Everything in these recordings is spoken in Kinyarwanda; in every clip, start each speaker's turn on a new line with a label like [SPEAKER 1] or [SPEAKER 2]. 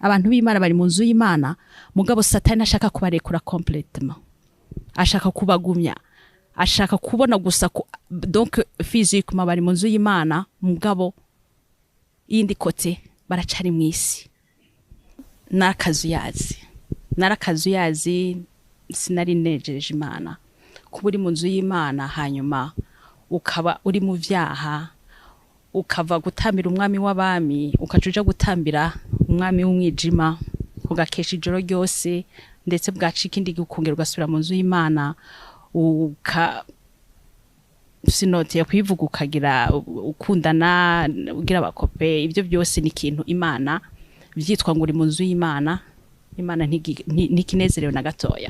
[SPEAKER 1] abantu b'Imana bari mu nzu y'Imana mugabo Satani ashaka kubarekura complètement ashaka kubagumya ashaka kubona gusa donc physiquement bari mu nzu y'Imana mugabo yindi kote baracari mwisi narakazuyazi sinari nejeje Imana kuba uri mu nzu y'Imana hanyuma ukaba uri mu vyaha ukava gutambira umwami w'abami ukacuja gutambira umwami w'umwijima ugakesha ijoro ryose ndetse bwacika indi gukongera ugasubira mu nzu y'Imana sinote ya kwivuga ukagira ukundana ugira abakope ibyo byose ni ikintu Imana vyitwa ngo uri mu nzu y'Imana Imana ntikinezerewe na gatoya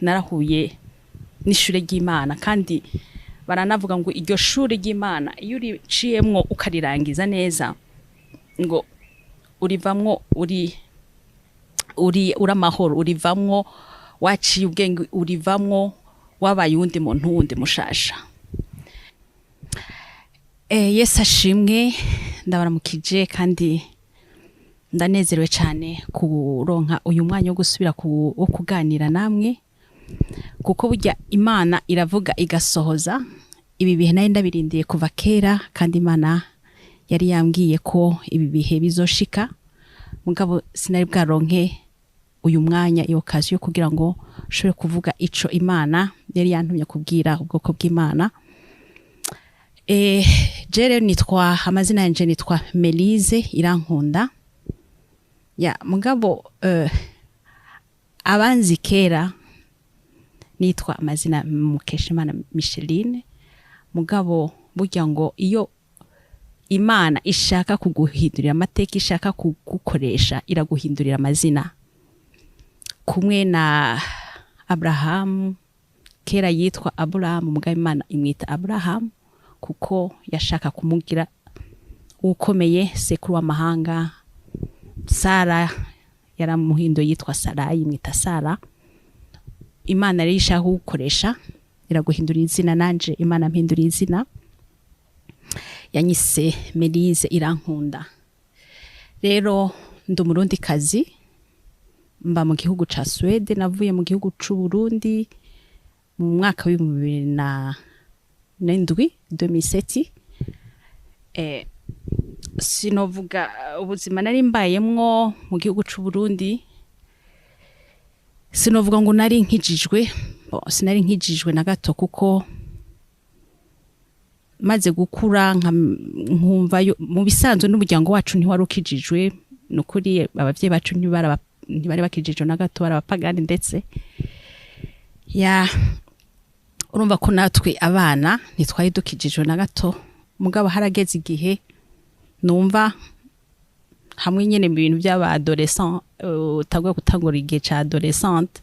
[SPEAKER 1] narahuye n'ishure ry'Imana kandi baranavuga ngo iryo shure ry'Imana iyo uriciyemwo ukarirangiza neza ngo urivamwo uri amahoro urivamwo waciye ubwenge urivamwo wabaye undi muntu wundi mushasha. Yesu ashimwe ndabaramukije kandi ndanezerewe cyane kuronka uyu mwanya wo gusubira wo kuganira namwe kuko burya Imana iravuga igasohoza ibi bihe nari ndabirindiye kuva kera kandi Imana yari yambwiye ko ibi bihe bizoshika mugabo sinari bwaronke uyu mwanya iyo kazi yo kugira ngo shobore kuvuga ico Imana yari yantumye kubwira ubwoko bw'Imana. Jere nitwa amazina yanje nitwa Mélyse irankunda ya mugabo abanzi kera nitwa amazina Mukeshimana Micheline mugabo burya ngo iyo Imana ishaka kuguhindurira amateka ishaka kugukoresha iraguhindurira amazina kumwe na Abraham kera yitwa Abraham mugabo Imana imwita Abraham kuko yashaka kumugira ukomeye sekuru w'amahanga. Sara yaramuhindo yitwa Sarai imwita Sara. Imana rero ishaka kugukoresha iraguhindurira izina nanje Imana mpindurira izina yanyise Mélyse irankunda. Rero ndi umurundi kazi mba mu gihugu ca Swede navuye mu gihugu c'u Burundi mu mwaka wa 2007 sinovuga ubuzima nari mbayemwo mu gihugu c'u Burundi sinovuga ngo nari nkijijwe sinari nkijijwe na gato kuko maze gukura nkumva mu bisanzwe n'umuryango wacu ntiwari ukijijwe nukuri abavyeyi bacu ntibari bakijijwe na gato barabapagani ndetse ya urumva ko natwe abana ntitwari dukijijwe na gato mugabo harageze igihe numva hamwe nyene mu bintu by'aba adolescent utagwe gutangura igihe ca adolescente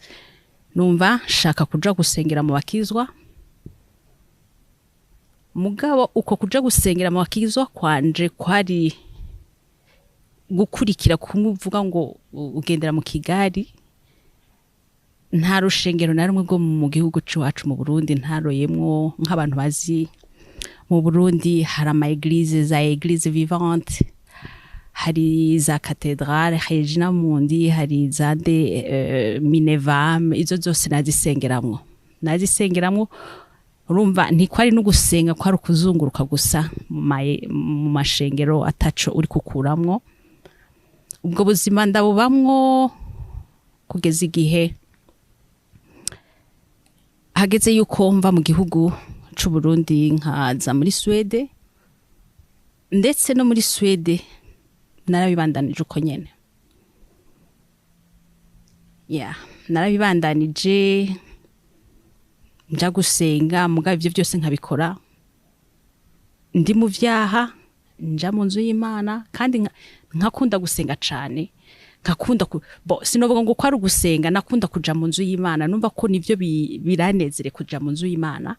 [SPEAKER 1] numva shaka kuja gusengera mu bakizwa mugabo uko kuja gusengera mu bakizwa kwanje kwari gukurikira kumuvuga ngo ugendera mu Kigali nta rushengero na rumwe bwo mu gihugu cyacu mu Burundi ntaroyemwo nk'abantu bazi mu Burundi hari ama église za église vivante hari za cathédrale Regina Mundi hari za de Minevam izo zose nazisengeramwo urumva ntikwari no gusenga kwari kuzunguruka gusa mu mashengero ataco uri kukuramwo ubwo buzima ndabubamwo kugeza igihe hageze yuko mva mu gihugu c'u Burundi nkaza muri Swede ndetse no muri Swede narabibandanije uko nyene narabibandanije nja gusenga mugabo ivyo byose nkabikora ndi mu vyaha nja mu nzu y'Imana kandi nkakunda gusenga cane ngakunda sinovuga ngo kwari gusenga nakunda kuja mu nzu y'Imana numva ko nivyo biranezere kuja mu nzu y'Imana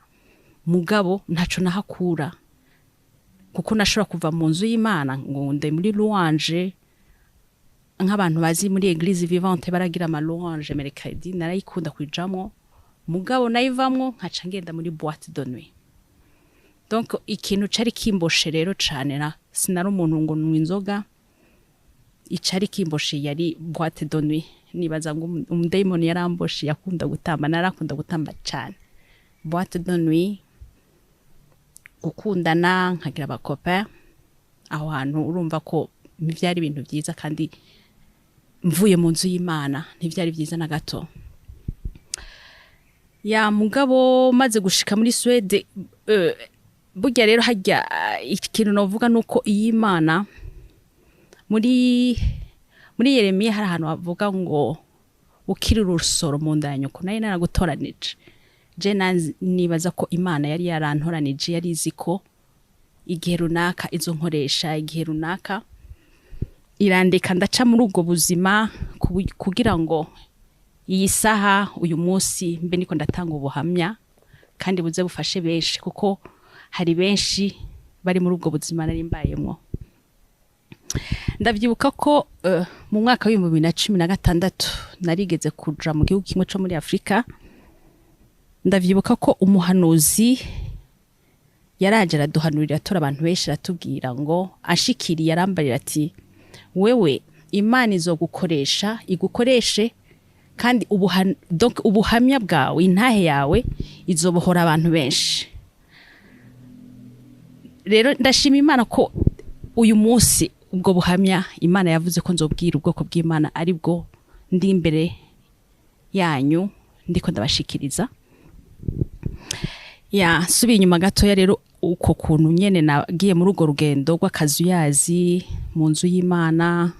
[SPEAKER 1] mugabo ntaco nahakura kuko nashobora kuva mu nzu y'Imana ngo nde muri louange nk'abantu bazi muri église vivante baragira ama louange mercredi narayikunda kwijamo mugabo nayivamwo nkaca ngenda muri boîte de nuit donc ikintu cari kimboshe rero cane na sinari umuntu ngo nywa inzoga icari kimboshe yari boîte de nuit, nibaza ngo umudayimoni yaramboshe, yakunda gutamba, narakunda gutamba cyane. Boîte de nuit, gukundana nkagira abakopa, aho hantu urumva ko byari ibintu byiza, kandi mvuye mu nzu y'Imana ntibyari byiza na gato. Ya mugabo maze gushika muri Swede, burya rero hajya ikintu novuga nuko iy'Imana muri Yeremiya hari ahantu bavuga ngo ukiri urusoro mu nda ya nyoko nayo naragutoranije. Je nibaza ko Imana yari yarantoranije, yari izi ko igihe runaka izo nkoresha, igihe runaka irandeka ndaca muri ubwo buzima kugira ngo iyi saha uyu munsi mbe niko ndatanga ubuhamya kandi buze bufashe benshi, kuko hari benshi bari muri ubwo buzima nari mbayemo. Ndavyibuka ko mu mwaka wa 2016 narigeze kuja mu gihugu kimwe cyo muri Afrika. Ndavyibuka ko umuhanuzi yaraje araduhanurira, tora abantu benshi ratubwira ngo ashikiriye arambarira ati wewe Imana izogukoresha, igukoreshe, kandi ubuhamya bwawe, intahe yawe izobohora abantu benshi. Rero ndashima Imana ko uyu munsi ubwo buhamya Imana yavuze ko nzobwira ubwoko bw'Imana ari bwo ndi imbere yanyu ndiko ndabashikiriza. Ya subiye inyuma gato ya rero uko kuntu nyene nagiye muri urwo rugendo rw'akazuyazi mu nzu y'Imana,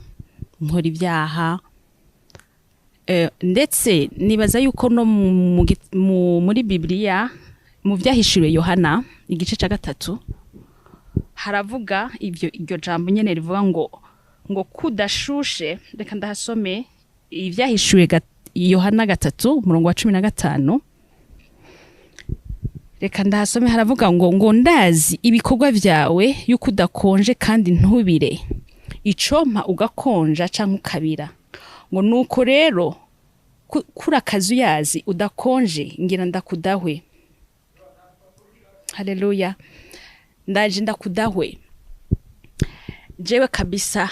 [SPEAKER 1] nkora ibyaha, ndetse nibaza yuko no muri Bibiliya mu byahishuriwe Yohana igice cya 3 haravuga iryo jambo nyene rivuga ngo kudashushe. Reka ndahasome ibyahishuwe Yohana 3:15. Reka ndahasome, haravuga ngo ndazi ibikorwa byawe yuko udakonje kandi ntubire, icompa ugakonja canke ukabira, ngo nuko rero kura akazuyazi udakonje ngira ndakudahwe. Haleluya. Ndaje ndakudahwe. Jewe kabisa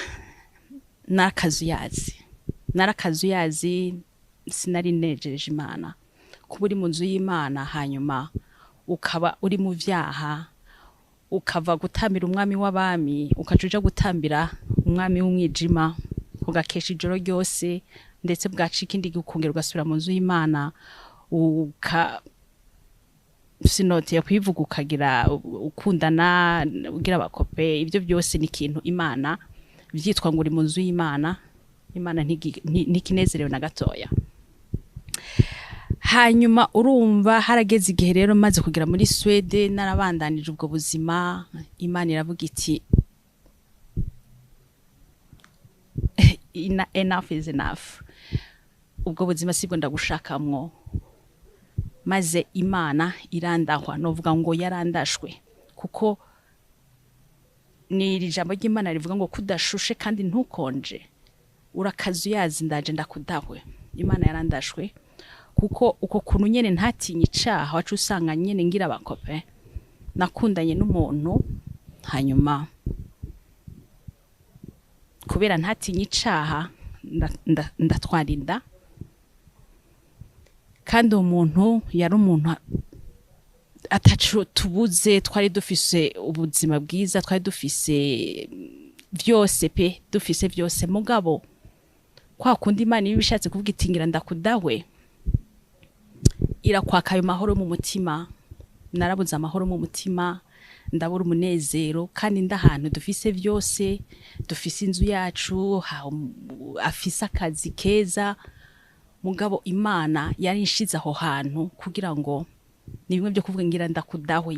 [SPEAKER 1] narakazuyazi sinari nejeje Imana. Kuba uri mu nzu y'Imana hanyuma ukaba uri mu vyaha, ukava gutambira umwami w'abami ukacuja gutambira umwami w'umwijima, ugakesha ijoro ryose, ndetse bwacika indi gukongera ugasubira mu nzu y'Imana, sinote ya kwivuga ukagira ukundana ugira abakope. Ibyo byose ni ikintu Imana byitwa ngo uri mu nzu y'Imana. Imana ntikinezerewe na gatoya. Hanyuma urumva harageze igihe rero maze kugira muri Swede, narabandanije ubwo buzima. Imana iravuga iti enough is enough, ubwo buzima sibwo ndagushakamwo. Maze Imana irandahwa, novuga ngo yarandashwe, kuko ni iri jambo ry'Imana rivuga ngo kudashushe kandi ntukonje, urakazuyazi ndaje ndakudahwe. Imana yarandashwe kuko uko kuntu nyene ntatinye icaha, wacu usanga nyene ngira abakope, nakundanye n'umuntu hanyuma kubera ntatinye icaha ndatwarinda, kandi umuntu yari umuntu atacu tubuze, twari dufise ubuzima bwiza, twari dufise byose pe, dufise byose. Mugabo kwa kundi Imana ibishatse kuvuga iti ngira ndakudahwe, irakwaka ayo mahoro mu mutima. Narabuze amahoro mu mutima, ndabura umunezero, kandi ndahantu dufise byose, dufise inzu yacu, afise akazi keza. Mugabo Imana yarinshize aho hantu kugira ngo ni bimwe byo kuvuga ngira ndakudahwe.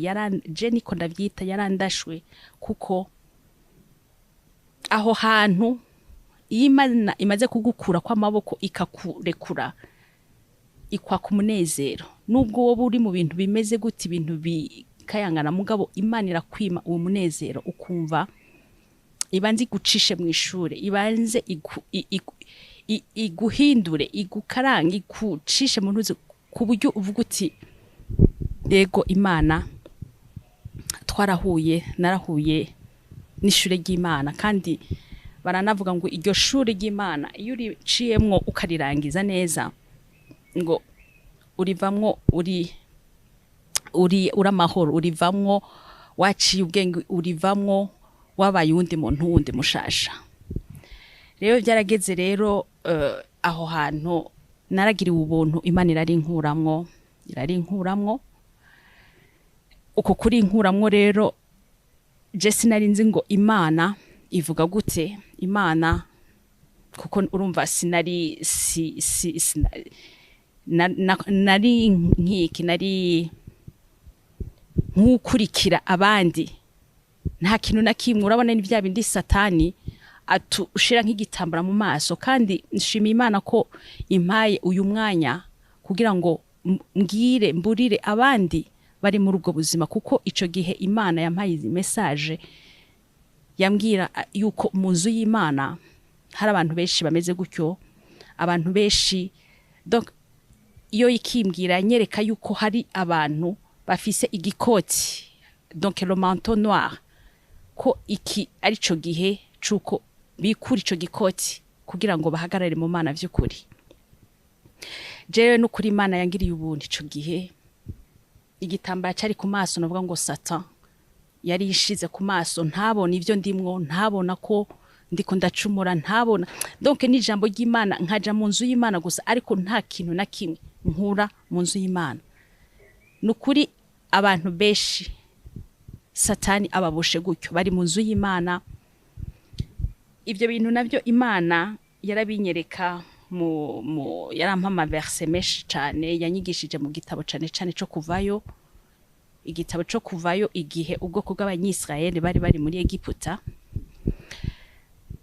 [SPEAKER 1] Je niko ndavyita, yarandashwe, kuko aho hantu Imana imaze kugukura kwa maboko ikakurekura, ikwaka umunezero. Nubwo wowe uri mu bintu bimeze gute, ibintu bikayangana, mugabo Imana irakwima uwo munezero, ukumva ibanze igucishe mu ishure, ibanze iguhindure, igukarange, igucishe mu ntuzi, ku buryo uvuga uti yego Imana twarahuye, narahuye n'ishure ry'Imana. Kandi baranavuga ngo iryo shuri ry'Imana iyo uriciyemwo ukarirangiza neza ngo urivamwo uri amahoro, urivamwo waciye ubwenge, urivamwo wabaye uwundi muntu wundi mushasha. Rero byarageze rero aho hantu naragiriwe ubuntu, Imana irarinkuramwo uko kuri inkuramwo. Rero je sinari nzi ngo Imana ivuga gute. Imana kuko urumva sinari nari nkiki, nari nkukurikira abandi, nta kintu na kimwe. Urabona ni bya bindi Satani ushira nk'igitambara mu maso, kandi nshimiye Imana ko impaye uyu mwanya kugira ngo mburire abandi bari muri ubwo buzima, kuko ico gihe Imana yampaye izi message yambwira yuko mu nzu y'Imana hari abantu benshi bameze gutyo, abantu benshi. Donc iyo ikimbwira nyereka yuko hari abantu bafise igikoti, donc le manteau noir, ko iki ari cyo gihe cuko bikura ico gikoti kugira ngo bahagarare mu Mana vy'ukuri. Jewe no kuri Imana yangiriye ubundi ico gihe, igitambara cyari ku maso, navuga ngo Satan yari yishize ku maso, ntabona ivyo ndimwo, ntabona ko ndiko ndacumura, ntabona. Donc ni ijambo ry'Imana, nkaja mu nzu y'Imana gusa, ariko nta kintu na kimwe nkura mu nzu y'Imana. Nukuri abantu benshi Satani ababoshe gutyo, bari mu nzu y'Imana. Ivyo bintu navyo Imana yarabinyereka yarampa amaverse menshi cyane, yanyigishije mu gitabo cyane cyo kuvayo. Igitabo cyo kuvayo, igihe ubwoko bw'Abanyisraeli bari muri Egiputa,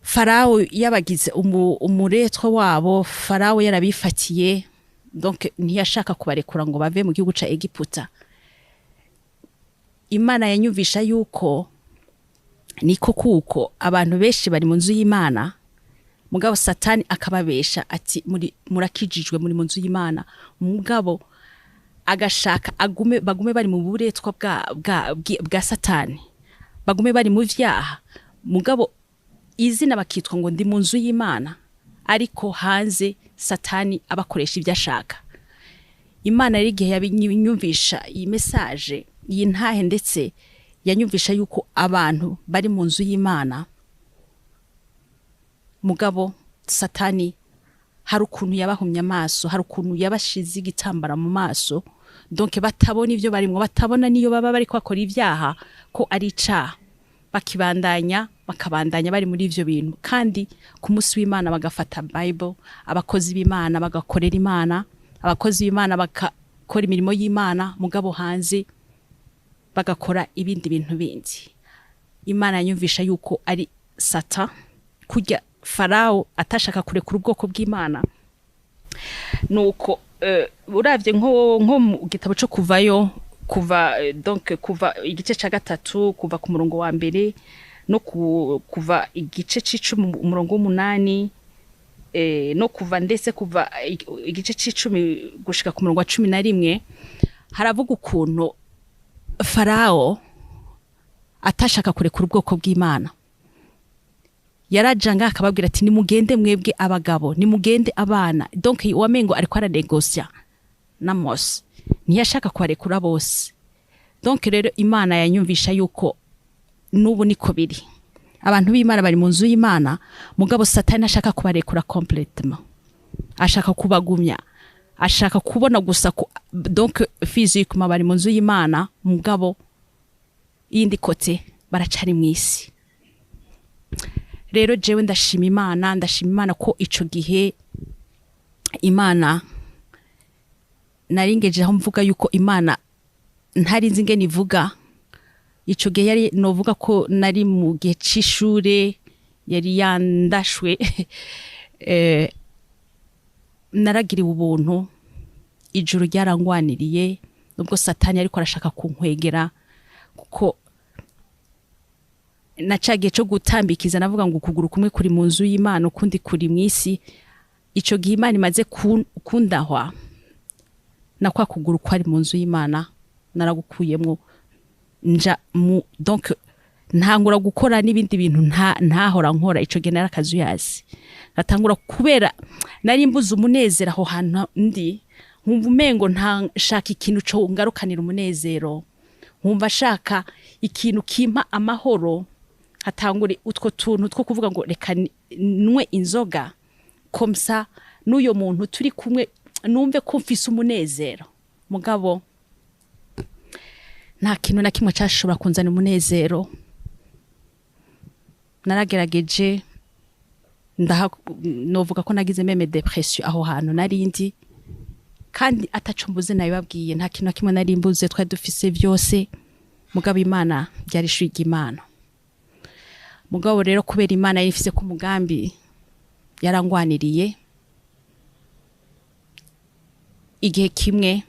[SPEAKER 1] Farao yabagize umuretwa wabo. Farao yarabifatiye, donc ntiyashaka kubarekura ngo bave mu gihugu ca Egiputa. Imana yanyumvisha yuko niko kuko abantu benshi bari mu nzu y'Imana, mugabo Satani akababesha ati murakijijwe, muri mu nzu y'Imana, mugabo agashaka bagume bari mu buretwa bwa Satani, bagume bari mu vyaha, mugabo izina bakitwa ngo ndi mu nzu y'Imana, ariko hanze Satani abakoresha ibyo ashaka. Imana yari igihe yabinyumvisha iyi message y'intahe, ndetse yanyumvisha yuko abantu bari mu nzu y'Imana, mugabo Satani hari ukuntu yabahumye amaso, hari ukuntu yabashize igitambara mu maso, donc batabona ivyo barimwo, batabona niyo baba bari kwakora ivyaha ko ari icaha, bakabandanya bari muri ivyo bintu. Kandi ku munsi w'Imana bagafata Bible, abakozi b'Imana bagakorera Imana, abakozi b'Imana bakakora imirimo y'Imana, mugabo hanze bagakora ibindi bintu bindi. Imana yanyumvisha yuko ari Satan, kujya Farao atashaka kurekura ubwoko bw'Imana. Nuko uravye nko mu gitabo cyo kuvayo, donc kuva igice ca gatatu, kuva ku murongo wa mbere no kuva igice c'icumi umurongo w'umunani, no kuva ndetse kuva igice c'icumi gushika ku murongo wa 11, haravuga ukuntu Farao atashaka kurekura ubwoko bw'Imana. Yarajanga akababwira ati nimugende mwebwe abagabo, nimugende abana. Donc wamengo ariko aranegosia na Mose, ntiyashaka kwarekura bose. Donc rero Imana yanyumvisha yuko nubu niko biri, abantu b'Imana bari mu nzu y'Imana, mugabo Satani ashaka kubarekura complètement, ashaka kubagumya, ashaka kubona gusa donc physiquement bari mu nzu y'Imana, mugabo yindi kote baracari mwisi. Rero jewe ndashima Imana ko ico gihe Imana naringeje aho mvuga yuko Imana ntari nzi ngene ivuga. Ico gihe yari novuga ko nari mu gihe c'ishure, yari yandashwe naragiriwe ubuntu, ijuru ryarangwaniriye, nubwo Satani ariko arashaka kunkwegera, kuko nacagiye cyo gutambikiza navuga ngo ukuguru kumwe kuri mu nzu y'Imana, ukundi kuri mwisi. Ico gihe Imana imaze kundahwa na kwa kuguru kwari mu nzu y'Imana, naragukuyemwo nja mu, donc ntangura gukora n'ibindi bintu ntahora nkora ico gihe narakazuyazi gatangura kubera nari mbuze umunezero aho hantu ndi nkumva umengo ntashaka ikintu cyo ngarukanira umunezero nkumva shaka ikintu kimpa amahoro hatangure utwo tuntu two kuvuga ngo reka nwe inzoga komsa n'uyo muntu turi kumwe numve ko mfise umunezero mugabo nta kintu na kimwe cyashobora kunzana umunezero naragerageje novuga ko nagize meme depression aho hantu narindi kandi ataco mbuze nabibabwiye nta kintu na kimwe nari mbuze twari dufise byose mugabo Imana byari shwiga Imana mugabo rero kubera Imana yifise ku mugambi yarangwaniriye igihe kimwe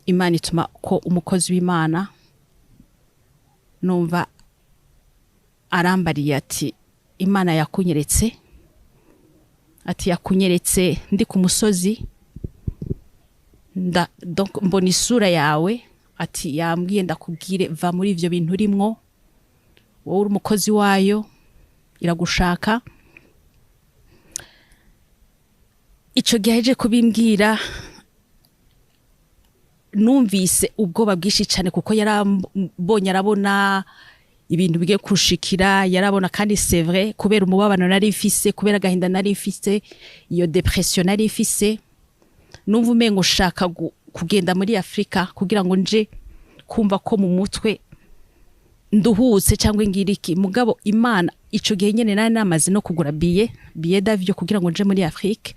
[SPEAKER 1] Imana ituma ko umukozi w'Imana numva arambariye ati Imana yakunyeretse ati yakunyeretse ndi ku musozi donc mbona isura yawe ati yambwiye ndakubwire va muri ivyo bintu urimwo wowe uri umukozi wayo iragushaka ico gihe kubimbwira numvise ubwoba bwishi cyane kuko yarambonye arabona ibintu bigiye kushikira yarabona kandi c'est vrai kubera umubabano nari mfise kubera gahinda nari mfise iyo depression nari mfise numva umengo shaka kugenda muri Afrika kugira ngo nje kumva ko mu mutwe nduhutse cyangwa ngiriki mugabo Imana ico gihe nyene nari namaze no kugura billet d'avion kugira ngo nje muri Afrika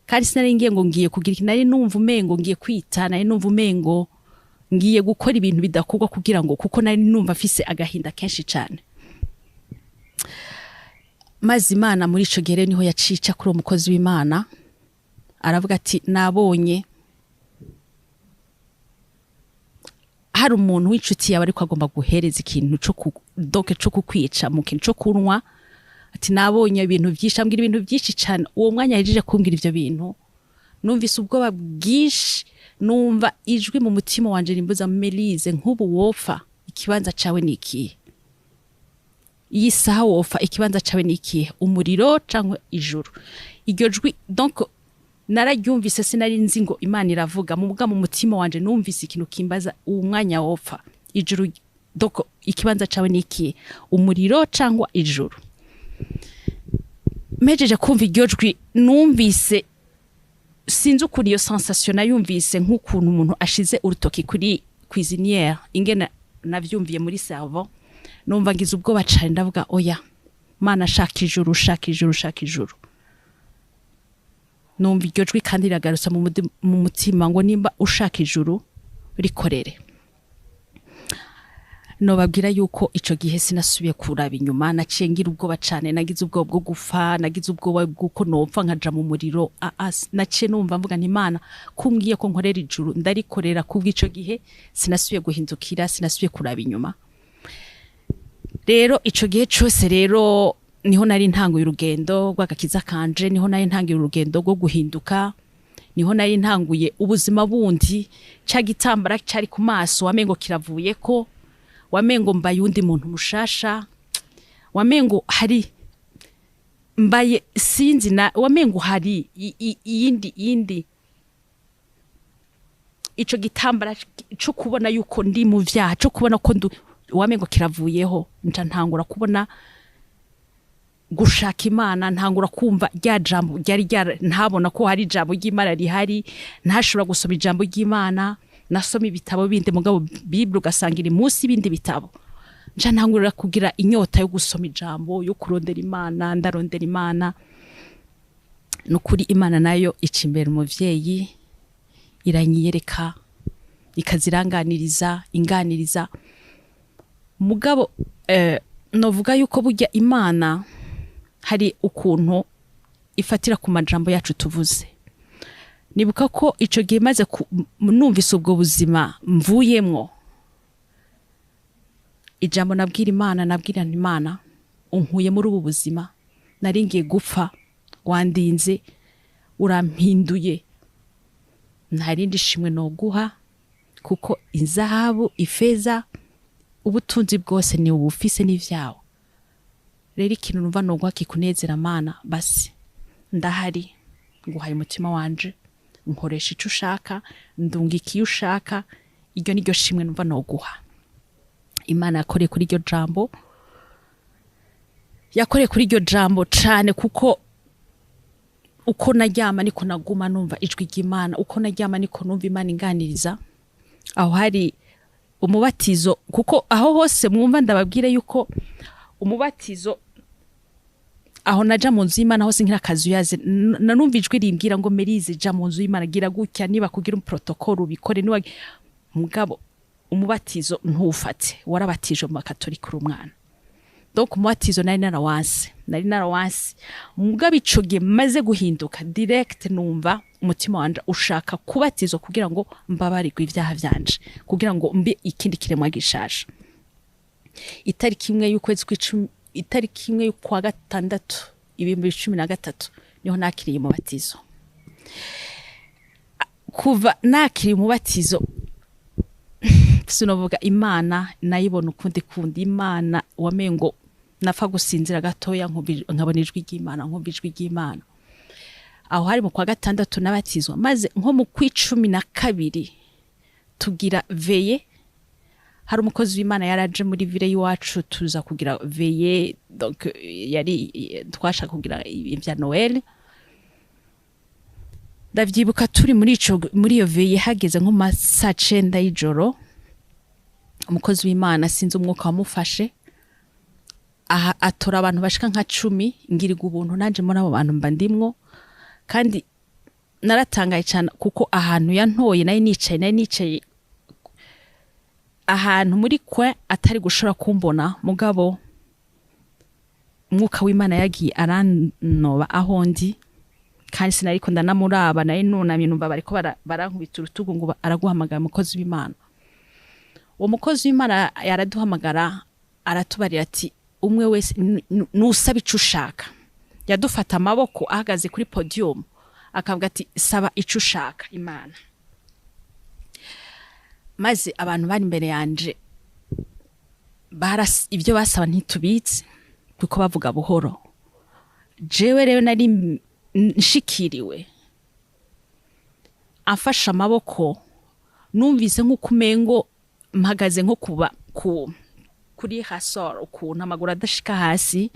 [SPEAKER 1] kandi sinari ngiye ngo ngiye kugira iki nari numva umengo ngiye kwitana nari numva umengo ngiye gukora ibintu bidakorwa kugira ngo kuko nari numva afise agahinda kenshi cyane maze Imana muri ico gihe niho yacica kuri umukozi w'Imana aravuga ati nabonye hari umuntu w'inshuti yawe ariko agomba guhereza ikintu cyo kukwica mu kintu cyo kunwa ati nabonye ibintu byinshi ambwira ibintu byinshi cyane uwo mwanya yaje kumbwira ivyo bintu numvise ubwoba bwishi numva ijwi mu mutima wanje rimbuza Mélyse nk'ubu wofa ikibanza cawe niki iyi saha wofa ikibanza cawe niki umuriro cyangwa ijuru iryo jwi donc nararyumvise sinari nzi ngo Imana iravuga mu mutima wanje numvise ikintu kimbaza uwo mwanya wofa ijuru donc ikibanza cawe niki umuriro cyangwa ijuru mejeje kumva iryo jwi numvise sinzi ukuri iyo sensation nayumvise nk'ukuntu umuntu ashize urutoki kuri cuisinière ingena navyumviye muri cerveau numva ngize ubwoba cyane ndavuga oya Mana shaka ijuru shaka ijuru shaka ijuru numva iryo jwi kandi riragarutsa mu mutima ngo nimba ushaka ijuru rikorere no babwira yuko ico gihe sinasubiye kuraba inyuma naciye ngira ubwoba cyane nagize ubwoba bwo gufa nagize ubwoba bw'uko nopfa nkaja mu muriro naciye numva mvuga nti Imana kumbwiye ko nkorera ijuru ndarikorera kubw'ico gihe sinasubiye guhindukira sinasubiye kuraba inyuma rero ico gihe cyose rero niho nari ntanguye urugendo rw'agakiza kanje niho nari ntanguye urugendo rwo guhinduka niho nari ntanguye ubuzima bundi cya gitambara cyari ku maso wamengo kiravuye ko wamengo mbaye undi muntu mushasha wamengo hari mbaye sinzi na wamengo hari iyindi ico gitambara cyo kubona yuko ndi mu vyaha cyo kubona ko wamengo kiravuyeho nca ntangura kubona gushaka Imana ntangura kumva rya jambo ryari ntabona ko hari jambo ry'Imana rihari ntashobora gusoma ijambo ry'Imana nasoma ibitabo bindi mugabo Bible ugasangira munsi bindi bitabo nca ntangurira kugira inyota yo gusoma ijambo yo kurondera Imana ndarondera Imana nukuri Imana nayo icimbera umuvyeyi iranyiyereka ikaziranganiriza inganiriza mugabo novuga yuko burya Imana hari ukuntu ifatira ku majambo yacu tuvuze nibuka ko ico gihe maze numvise ubwo buzima mvuyemwo ijambo nabwira Imana unkuye muri ubu buzima nari ngiye gupfa wandinze urampinduye ntarindi shimwe no guha kuko inzahabu ifeza ubutunzi bwose ni ubufise n'ivyawo. Rero ikintu numva no gwa kikunezera Mana basi ndahari nguhaye umutima wanje nkoresha ico ushaka ndungikiye ushaka iryo niryo shimwe numva no guha. Imana yakore kuri iryo jambo cane kuko uko naryama niko naguma numva ijwi ry'Imana, uko naryama niko numva Imana inganiriza. Aho hari umubatizo kuko aho hose mwumva ndababwire yuko umubatizo aho naja mu nzu y'Imana hose nkira kazu yaze nanumva ijwi rimbwira ngo Mélyse ja mu nzu y'Imana gira gutya niba kugira un protocole ubikore niwa mugabo umubatizo ntufate warabatije mu Katolika urumwana. Donc umubatizo nari narawanse mugabo icoge maze guhinduka direct numva umutima wanje ushaka kubatizo kugira ngo mbabarirwe ivyaha vyanje kugira ngo mbe ikindi kiremwa gishasha. Itariki imwe y'ukwezi kw'icumi itariki imwe y'ukwa gatandatu 2013 niho nakiriye umubatizo. Kuva nakiriye umubatizo sinovuga Imana nayibona ukundi kundi. Imana wamengo nafa gusinzira gatoya nkabona ijwi ry'Imana. Aho hari mu kwa gatandatu nabatizwa maze nko mu kw'icumi na kabiri tugira veye. Hari umukozi w'Imana yaraje muri vile y'iwacu tuza kugira veye, donc yari twashaka kugira ivya Noel. Ndavyibuka turi muri iyo veye hageze nko masaa 9 y'ijoro. Umukozi w'Imana sinzi umwuka wamufashe atora abantu bashika nka 10 ngiriga ubuntu nanje muri abo bantu mba ndimwo. Kandi naratangaye cyane kuko ahantu yantoye nayo nicaye ahantu muri kwe atari gushora kumbona mugabo umwuka w'Imana yagiye aranoba aho ndi kandi sinariko ndanamuraba nayo nunamye numva bariko barankubita urutugu ngo araguhamagara umukozi w'Imana. Uwo mukozi w'Imana yaraduhamagara aratubarira ati umwe wese nusaba ico ushaka. Yadufata amaboko ahagaze kuri podium akavuga ati saba ico ushaka Imana. Maze abantu bari imbere yanje ivyo basaba ntitubitse kuko bavuga buhoro. Jewe rero nari nshikiriwe afasha amaboko numvise nk'ukumengo mpagaze nko kuba kuri hasoro ukuntu amaguru adashika hasi.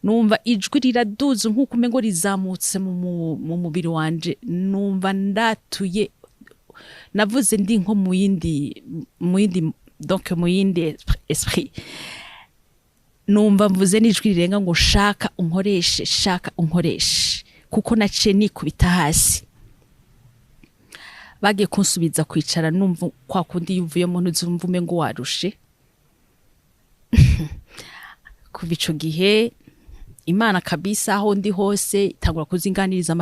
[SPEAKER 1] Numva ijwi riraduze nk'ukumengo rizamutse mu mubiri wanje. Numva ndatuye navuze ndi nko mu yindi donc mu yindi esprit. Numva mvuze n'ijwi rirenga ngo shaka unkoreshe kuko naciye nikubita hasi. Bagiye kunsubiza kwicara numva kwa kundi yuvuye mu ntuzumva umengo warushe. Kuva ico gihe Imana kabisa aho ndi hose itangura kuzinganiriza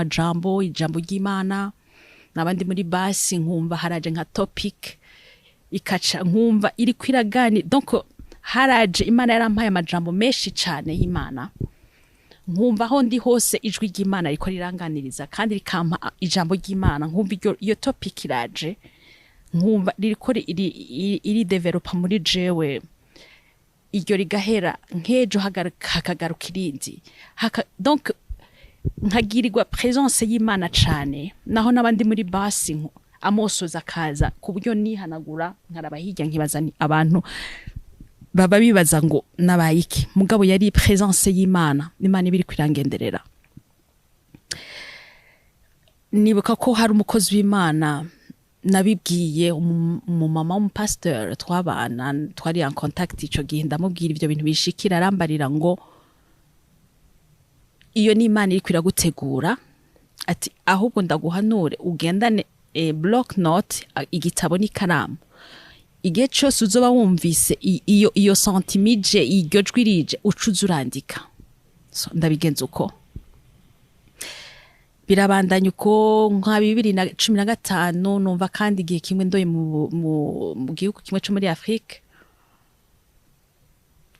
[SPEAKER 1] ijambo ry'Imana. Nabandi muri basi nkumva haraje nka topic ikaca nkumva iri kwiragani. Donc haraje Imana yarampaye amajambo menshi cyane y'Imana. Nkumva aho ndi hose ijwi ry'Imana riko riranganiriza kandi rikampa ijambo ry'Imana. Nkumva iyo topic iraje nkumva ririko iri developa muri jewe. Iryo rigahera nkejo hakagaruka irindi. Donc nkagirirwa presence y'Imana cane. Naho nabandi muri basi amosoza kaza ku buryo nihanagura nkaraba hirya nkibaza ni abantu baba bibaza ngo nabayiki. Mugabo yari presence y'Imana. Imana ibiri kwirangenderera. Nibuka ko hari umukozi w'Imana nabibwiye umumama w'umupasteur twabana twari en contact ico gihe ndamubwira ivyo bintu bishikira arambarira ngo iyo ni Imana iri kwiragutegura ati ahubwo ndaguhanure ugendane block note igitabo n'ikaramu. Igihe cyose uzoba wumvise iyo sentimije iryo jwi rije ucuza urandika. So ndabigenza uko birabandanya uko nka 2015 numva kandi igihe kimwe ndoye mu gihugu kimwe cyo muri Afrique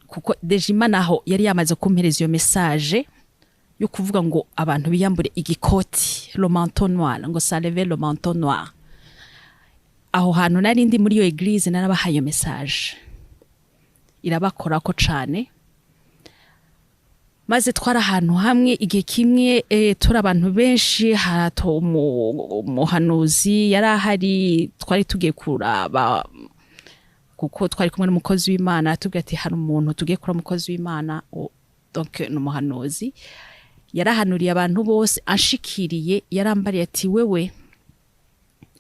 [SPEAKER 1] kuko dejima naho yari yamaze kumpereza iyo message yo kuvuga ngo abantu biyambure igikoti le manteau noir ngo ça lever le manteau noir. Aho hantu nari ndi muri iyo église narabahaye message irabakorako cane maze twara ahantu hamwe igihe kimwe turi abantu benshi hato umuhanuzi yarahari twari tugiye kuraba kuko twari kumwe n'umukozi w'Imana tubwira ati hari umuntu tugiye kura umukozi w'Imana donc n'umuhanuzi yarahanuriye abantu bose anshikiriye yarambariye ati wewe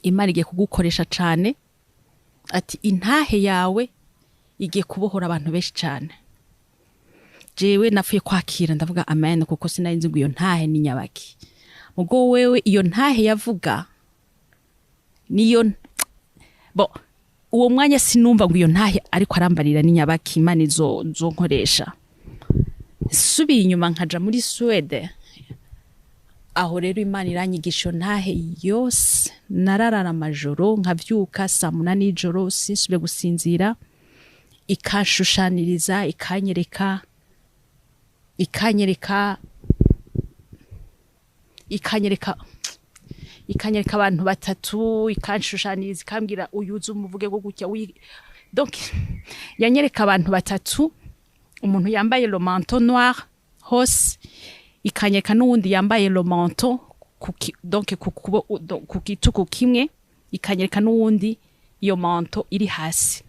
[SPEAKER 1] Imana igiye kugukoresha cane ati intahe yawe igiye kubohora abantu benshi cane jewe nafuye kwakira ndavuga amen kuko sinayinzi ngo iyo ntahe ni nyabaki mugo wewe iyo ntahe yavuga niyo uwo mwanya sinumva ngo iyo ntahe ariko arambarira ni nyabaki Imana izo nkoresha subiye inyuma nkaja muri Swede aho rero Imana iranyigisha iyo ntahe yose nararara amajoro nkavyuka saa 8 y'ijoro sinsubire gusinzira ikashushaniriza ikanyereka abantu batatu ikanshushaniriza ikambwira uyuze umuvuge go gutya donc yanyereka abantu batatu umuntu yambaye le manteau noir hose ikanyereka n'uwundi yambaye le manteau donc ku kituku kimwe ikanyereka n'uwundi iyo manteau iri hasi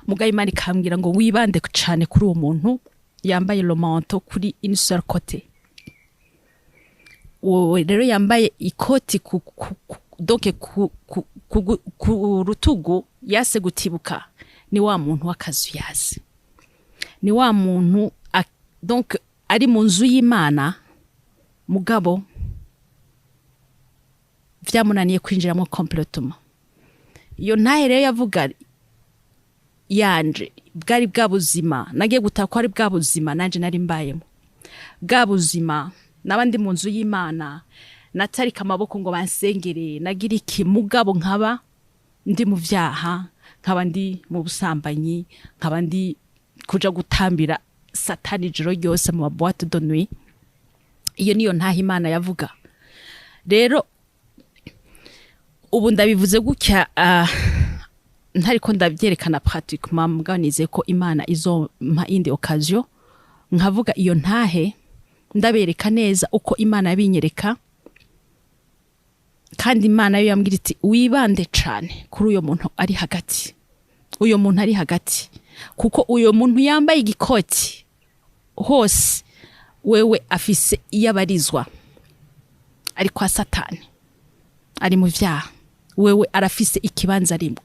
[SPEAKER 1] mugaye Imana ikambwira ngo wibande cyane kuri uwo muntu yambaye le manteau kuri une seule côté uwo rero yambaye ikoti donc ku rutugu yase gutibuka ni wa muntu w'akazu yazi ni wa muntu donc ari mu nzu y'Imana mugabo vyamunaniye kwinjiramo complètement iyo ntahe rero yavuga yanje bwari bwa buzima nagiye gutakwa ari bwa buzima nanje nari mbayemo bwa buzima nabandi mu nzu y'Imana natarika amaboko ngo bansengere nagira iki mugabo nkaba ndi mu vyaha nkaba ndi mu busambanyi nkaba ndi kuja gutambira satani ijoro ryose mu boîte de nuit iyo niyo ntahe Imana yavuga rero ubu ndabivuze gutya ntariko ndabyerekana pratiquement mubganize ko Imana izompa indi occasion nkavuga iyo ntahe ndabereka neza uko Imana yabinyereka kandi Imana yo yambwira iti wibande cane kuri uyo muntu ari hagati kuko uyo muntu yambaye igikoti hose wewe afise iyabarizwa ari kwa satani ari mu vyaha wewe arafise ikibanza arimo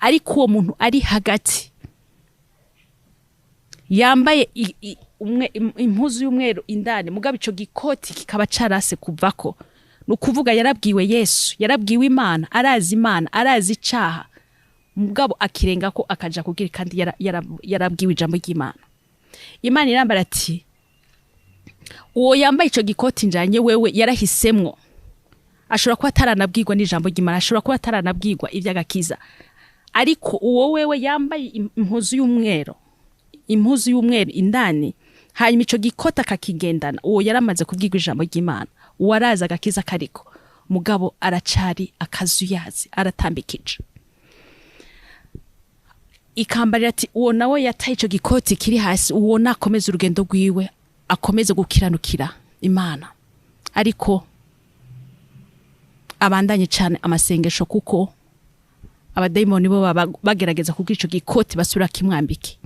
[SPEAKER 1] ariko uwo muntu ari hagati yambaye impuzu y'umweru indani mugabo ico gikoti kikaba carase kuvako nukuvuga yarabwiwe Yesu yarabwiwe Imana arazi icaha mugabo akirenga ko akaja kugira kandi yarabwiwe ijambo ry'Imana Imana irambara ati uwo yambaye ico gikoti njanye wewe yarahisemwo ashobora kuba ataranabwirwa n'ijambo ry'Imana ashobora kuba ataranabwirwa ivy'agakiza ariko uwo wewe yambaye impuzu y'umweru indani hanyuma ico gikota kakigendana uwo yaramaze kubwirwa ijambo ry'Imana uwo araza agakiza kariko mugabo aracari akazuyazi aratambikije ikambarira ati uwo nawe yataye ico gikoti kiri hasi uwo nakomeza urugendo rwiwe akomeze gukiranukira Imana ariko abandanye cyane amasengesho kuko abadayimoni bo bagerageza kugira ico gikoti basura kimwambike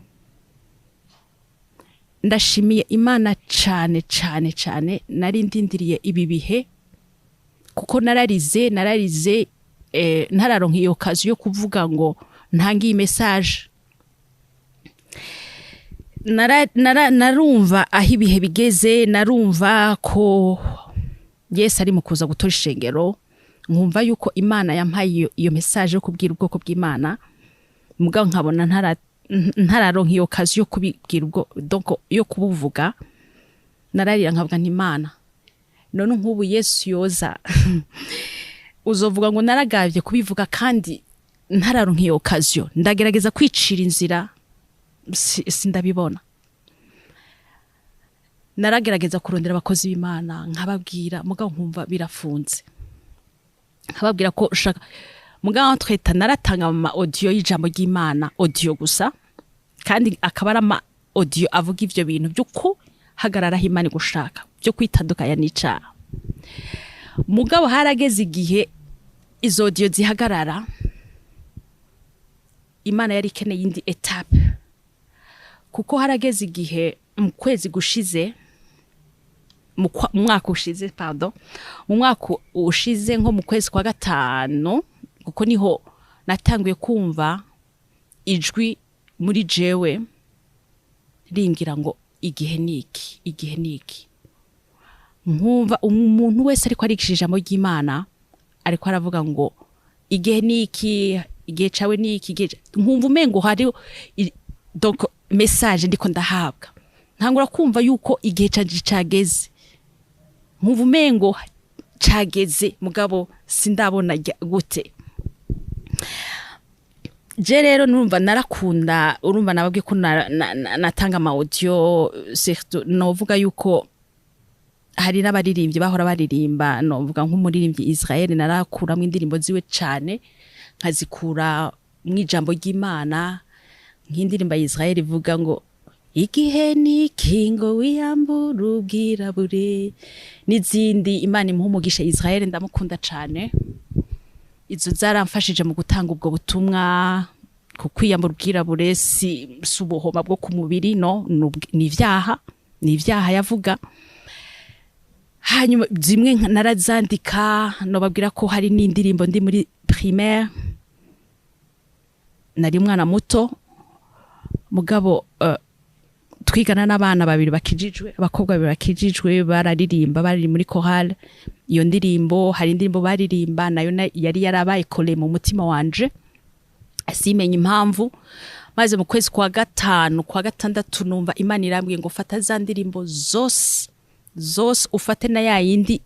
[SPEAKER 1] ndashimiye Imana cyane nari ndindiriye ibi bihe kuko nararize ntararonka iyo kazi yo kuvuga ngo ntangiye message narumva aho ibihe bigeze narumva ko Yesu ari mu kuza gutora ishengero nkumva yuko Imana yampaye iyo message yo kubwira ubwoko bw'Imana mugabo nkabona ntararonka iyo kazi yo kubibwira ubwo donc yo kubuvuga nararira nkavuga nti Imana none nk'ubu Yesu yoza uzovuga ngo naragavye kubivuga kandi ntararonka iyo occasion ndagerageza kwicira inzira sindabibona naragerageza kurondera abakozi b'Imana nkababwira mugabo nkumva birafunze nkababwira ko ushaka mugabo tweta naratanga ama audio y'ijambo ry'Imana audio gusa kandi akaba ari ama audio avuga ivyo bintu by'uko hagararaho Imana gushaka byo kwitandukanya n'icaha. Mugabo harageze igihe izo audio zihagarara, Imana yari ikeneye indi etape, kuko harageze igihe mu kwezi gushize mu mwaka ushize mu mwaka ushize nko mu kwezi kwa gatanu, kuko niho natanguye kumva ijwi muri jewe ringira ngo igihe niki, nkumva umuntu wese ariko arikishije ijambo ry'Imana ariko aravuga ngo igihe niki, igihe cawe niki, nkumva umengo hari donc message ndiko ndahabwa, ntangura kumva yuko igihe cageze, nkumva umengo cageze mugabo sindabona gute. Je rero numva narakunda, urumva nababwiye ko natanga ama audio, surtout novuga yuko hari n'abaririmbyi bahora baririmba, novuga nk'umuririmbyi Israel narakuramwe indirimbo ziwe cyane, nkazikura mu ijambo ry'Imana, nk'indirimbo ya Israel ivuga ngo igihe niki ngo wiyambura ubwirabure, n'izindi. Imana imuha umugisha Israel, ndamukunda cyane. Izo zaramfashije mu gutanga ubwo butumwa, kukwiyambura ubwirabure si ubuhoma bwo ku mubiri, no, ni ivyaha yavuga. Hanyuma zimwe narazandika, nobabwira ko hari n'indirimbo ndi muri primaire, nari mwana muto mugabo twigana n'abana babiri bakijijwe, abakobwa babiri bakijijwe, bararirimba, bari muri chorale. Iyo ndirimbo, hari indirimbo baririmba nayo yari yarabaye kole mu mutima wanje, asimenye impamvu. Maze mu kwezi kwa gatanu kwa gatandatu numva Imana irambwiye ngo fata za ndirimbo zose ufate na yindi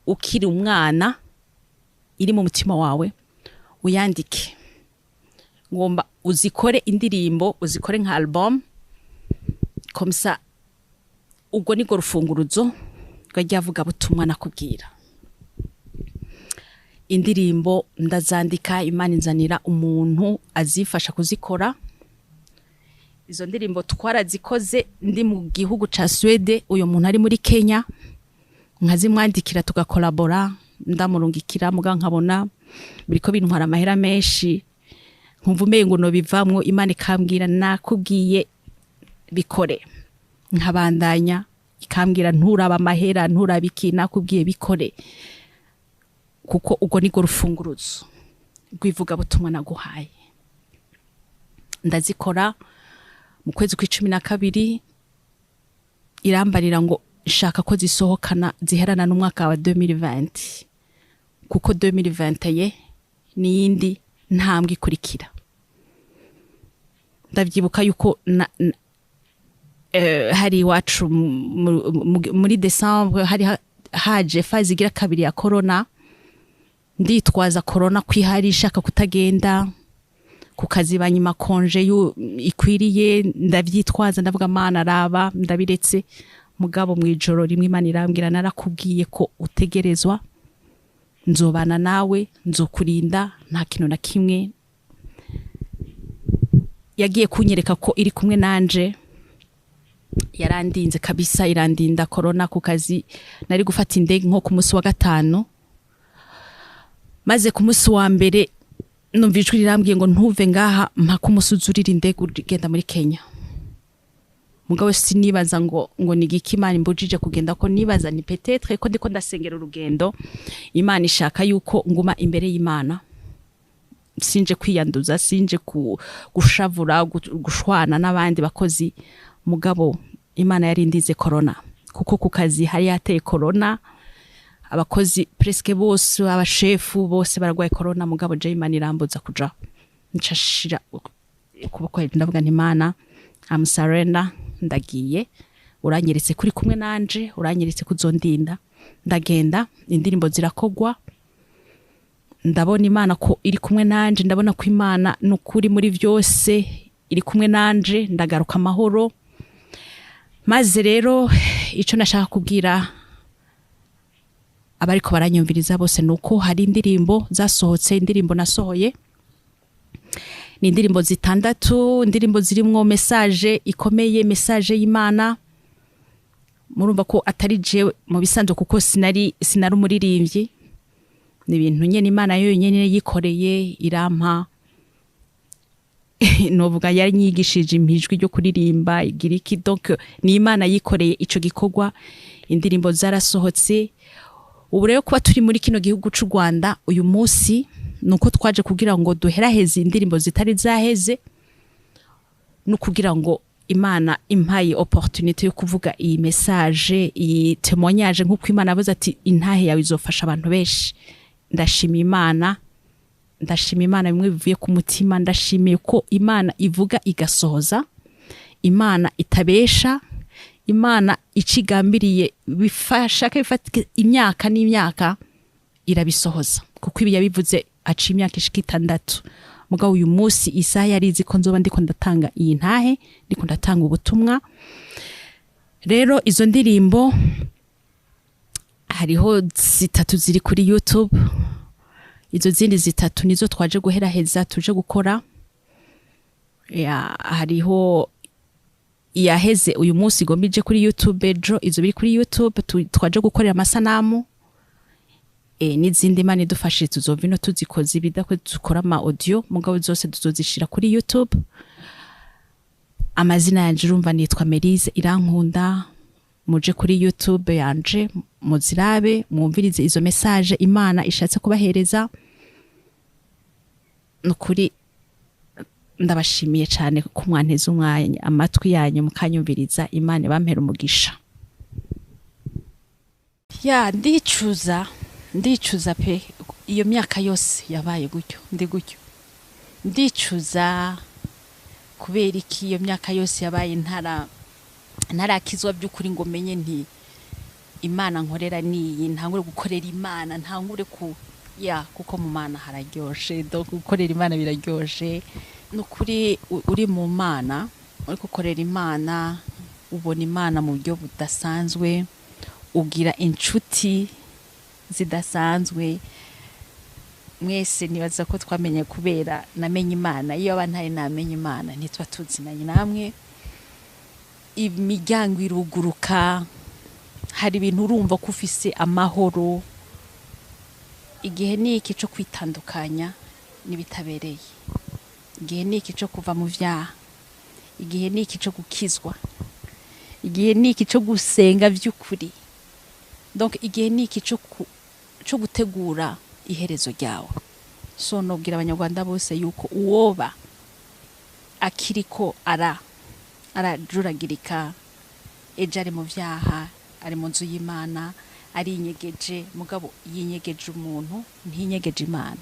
[SPEAKER 1] ukiri umwana iri mu mutima wawe uyandike, ngomba uzikore indirimbo, uzikore nka album, komsa ubwo niko rufunguruzo rwajyavuga butumwa nakubwira. Indirimbo ndazandika, Imana inzanira umuntu azifasha kuzikora. Izo ndirimbo twarazikoze ndi mu gihugu ca Swede, uyo muntu ari muri Kenya, nkazimwandikira tugakolabora, ndamurungikira muga nkabona biriko bintwara amahera menshi, nkumva umengo no bivamwo. Imana ikambwira nakubwiye bikore, nkabandanya ikambwira nturaba amahera, nturaba iki, nakubwiye bikore, kuko ubwo niko rufunguruzo rwivuga butumwa naguhaye. Ndazikora mu kwezi kwa 12, irambarira ngo shaka ko zisohokana ziherana n'umwaka wa 2020, kuko 2020 niyindi ntambwe ikurikira. Ndavyibuka yuko hari iwacu muri December hari haje fazi igira kabiri ya corona, nditwaza corona kwihari ishaka kutagenda ku kazi, banyuma konje ikwiriye, ndavyitwaza ndavuga Mana araba, ndabiretse. Mugabo mwijoro rimwe Imana irambwira narakubwiye ko utegerezwa, nzobana nawe, nzokurinda, nta kintu na kimwe. Yagiye kunyereka ko iri kumwe nanje, yarandinze kabisa, irandinda corona ku kazi. Nari gufata indege nko ku munsi wa gatanu, maze ku munsi wa mbere numva ijwi rirambwiye ngo ntuve ngaha mpaka umusuzurira indege ugenda muri Kenya. Mugabo sinibaza ngo nigiki Imana imbujije kugenda, ko nibaza ni peut-être ko ndiko ndasengera urugendo, Imana ishaka yuko nguma imbere y'Imana, sinje kwiyanduza, sinje gushavura gushwana n'abandi bakozi. Mugabo Imana yarindize corona, kuko ku kazi hari yateye corona, abakozi presque bose, abashefu bose baragwaye corona. Mugabo je Imana irambuza kuja, ncashira kuboko ndavuga nti Imana I'm surrender, ndagiye, uranyeretse kuri kumwe nanje, uranyeretse kuzondinda. Ndagenda, indirimbo zirakogwa, ndabona Imana ko iri kumwe nanje, ndabona ko Imana nukuri muri vyose iri kumwe nanje, ndagaruka amahoro. Maze rero ico nashaka kubwira abariko baranyumviriza bose nuko hari indirimbo zasohotse, indirimbo nasohoye ni indirimbo zitandatu, indirimbo zirimwo message ikomeye, message y'Imana. Murumva ko atari je mu bisanzwe kuko sinari umuririmbyi, ni ibintu nyene Imana yo nyene yikoreye irampa. Novuga yanyigishije impijwi ryo kuririmba igira iki, donc ni Imana yikoreye ico gikorwa. Indirimbo zarasohotse. Ubu rero kuba turi muri kino gihugu c'u Rwanda uyu munsi nuko twaje kugira ngo duheraheze indirimbo zitari zaheze, no kugira ngo Imana impaye opportunité yo kuvuga iyi message, iyi témoignage nkuko Imana avuze ati intahe yawe izofasha abantu benshi. Ndashima Imana bimwe bivuye ku mutima. Ndashimiye ko Imana ivuga igasohoza, Imana itabesha, Imana icigambiriye bifasha bifata imyaka n'imyaka irabisohoza, kuko ibi yabivuze aca imyaka ishika 6. Mugabo uyu munsi isaha yarizi ko nzoba ndiko ndatanga iyi ntahe, ndiko ndatanga ubutumwa. Rero izo ndirimbo hariho 3 ziri kuri YouTube, izo zindi 3 nizo twaje guheraheza tuje gukora. Hariho yaheze uyu munsi gombije kuri YouTube, ejo izo biri kuri YouTube twaje gukorera amasanamu. N'izindi Imana idufashije tuzovino tuzikoze bidakwe dukora ama audio, mugabo zose tuzozishira kuri YouTube. Amazina yanje urumva nitwa Mélyse Irankunda, muje kuri YouTube yanje muzirabe mwumvirize izo message Imana ishatse kubahereza. Nukuri ndabashimiye cyane ko mwanteze umwanya amatwi yanyu mukanyumviriza. Imana bampera umugisha. Ndicuza pe iyo myaka yose yabaye gutyo, ndi gutyo. Ndicuza kubera iki iyo myaka yose yabaye ntarakizwa by'ukuri ngo menye nti Imana nkorera niyi, ntangure gukorera Imana, ntangure kuko mu Mana hararyoshe, donc gukorera Imana biraryoshe. Nukuri uri mu Mana, uri gukorera Imana, ubona Imana mu buryo budasanzwe, ugira inshuti zidasanzwe. Mwese nibaza ko twamenye kubera namenye Imana. Iyo abantaye namenye Imana ntitwa tuzinanye namwe, imiryango iruguruka, hari ibintu urumva ko ufise amahoro. Igihe ni iki cyo kwitandukanya n'ibitabereye, igihe ni iki cyo kuva mu vyaha, igihe ni iki cyo gukizwa, igihe ni iki cyo gusenga by'ukuri. Donc igihe ni iki cyo gutegura iherezo ryawe. So nobwira abanyarwanda bose yuko uwoba akiriko arajuragirika, ejo ari mu vyaha, ari mu nzu y'Imana, ari inyegeje, mugabo yinyegeje umuntu ntinyegeje Imana.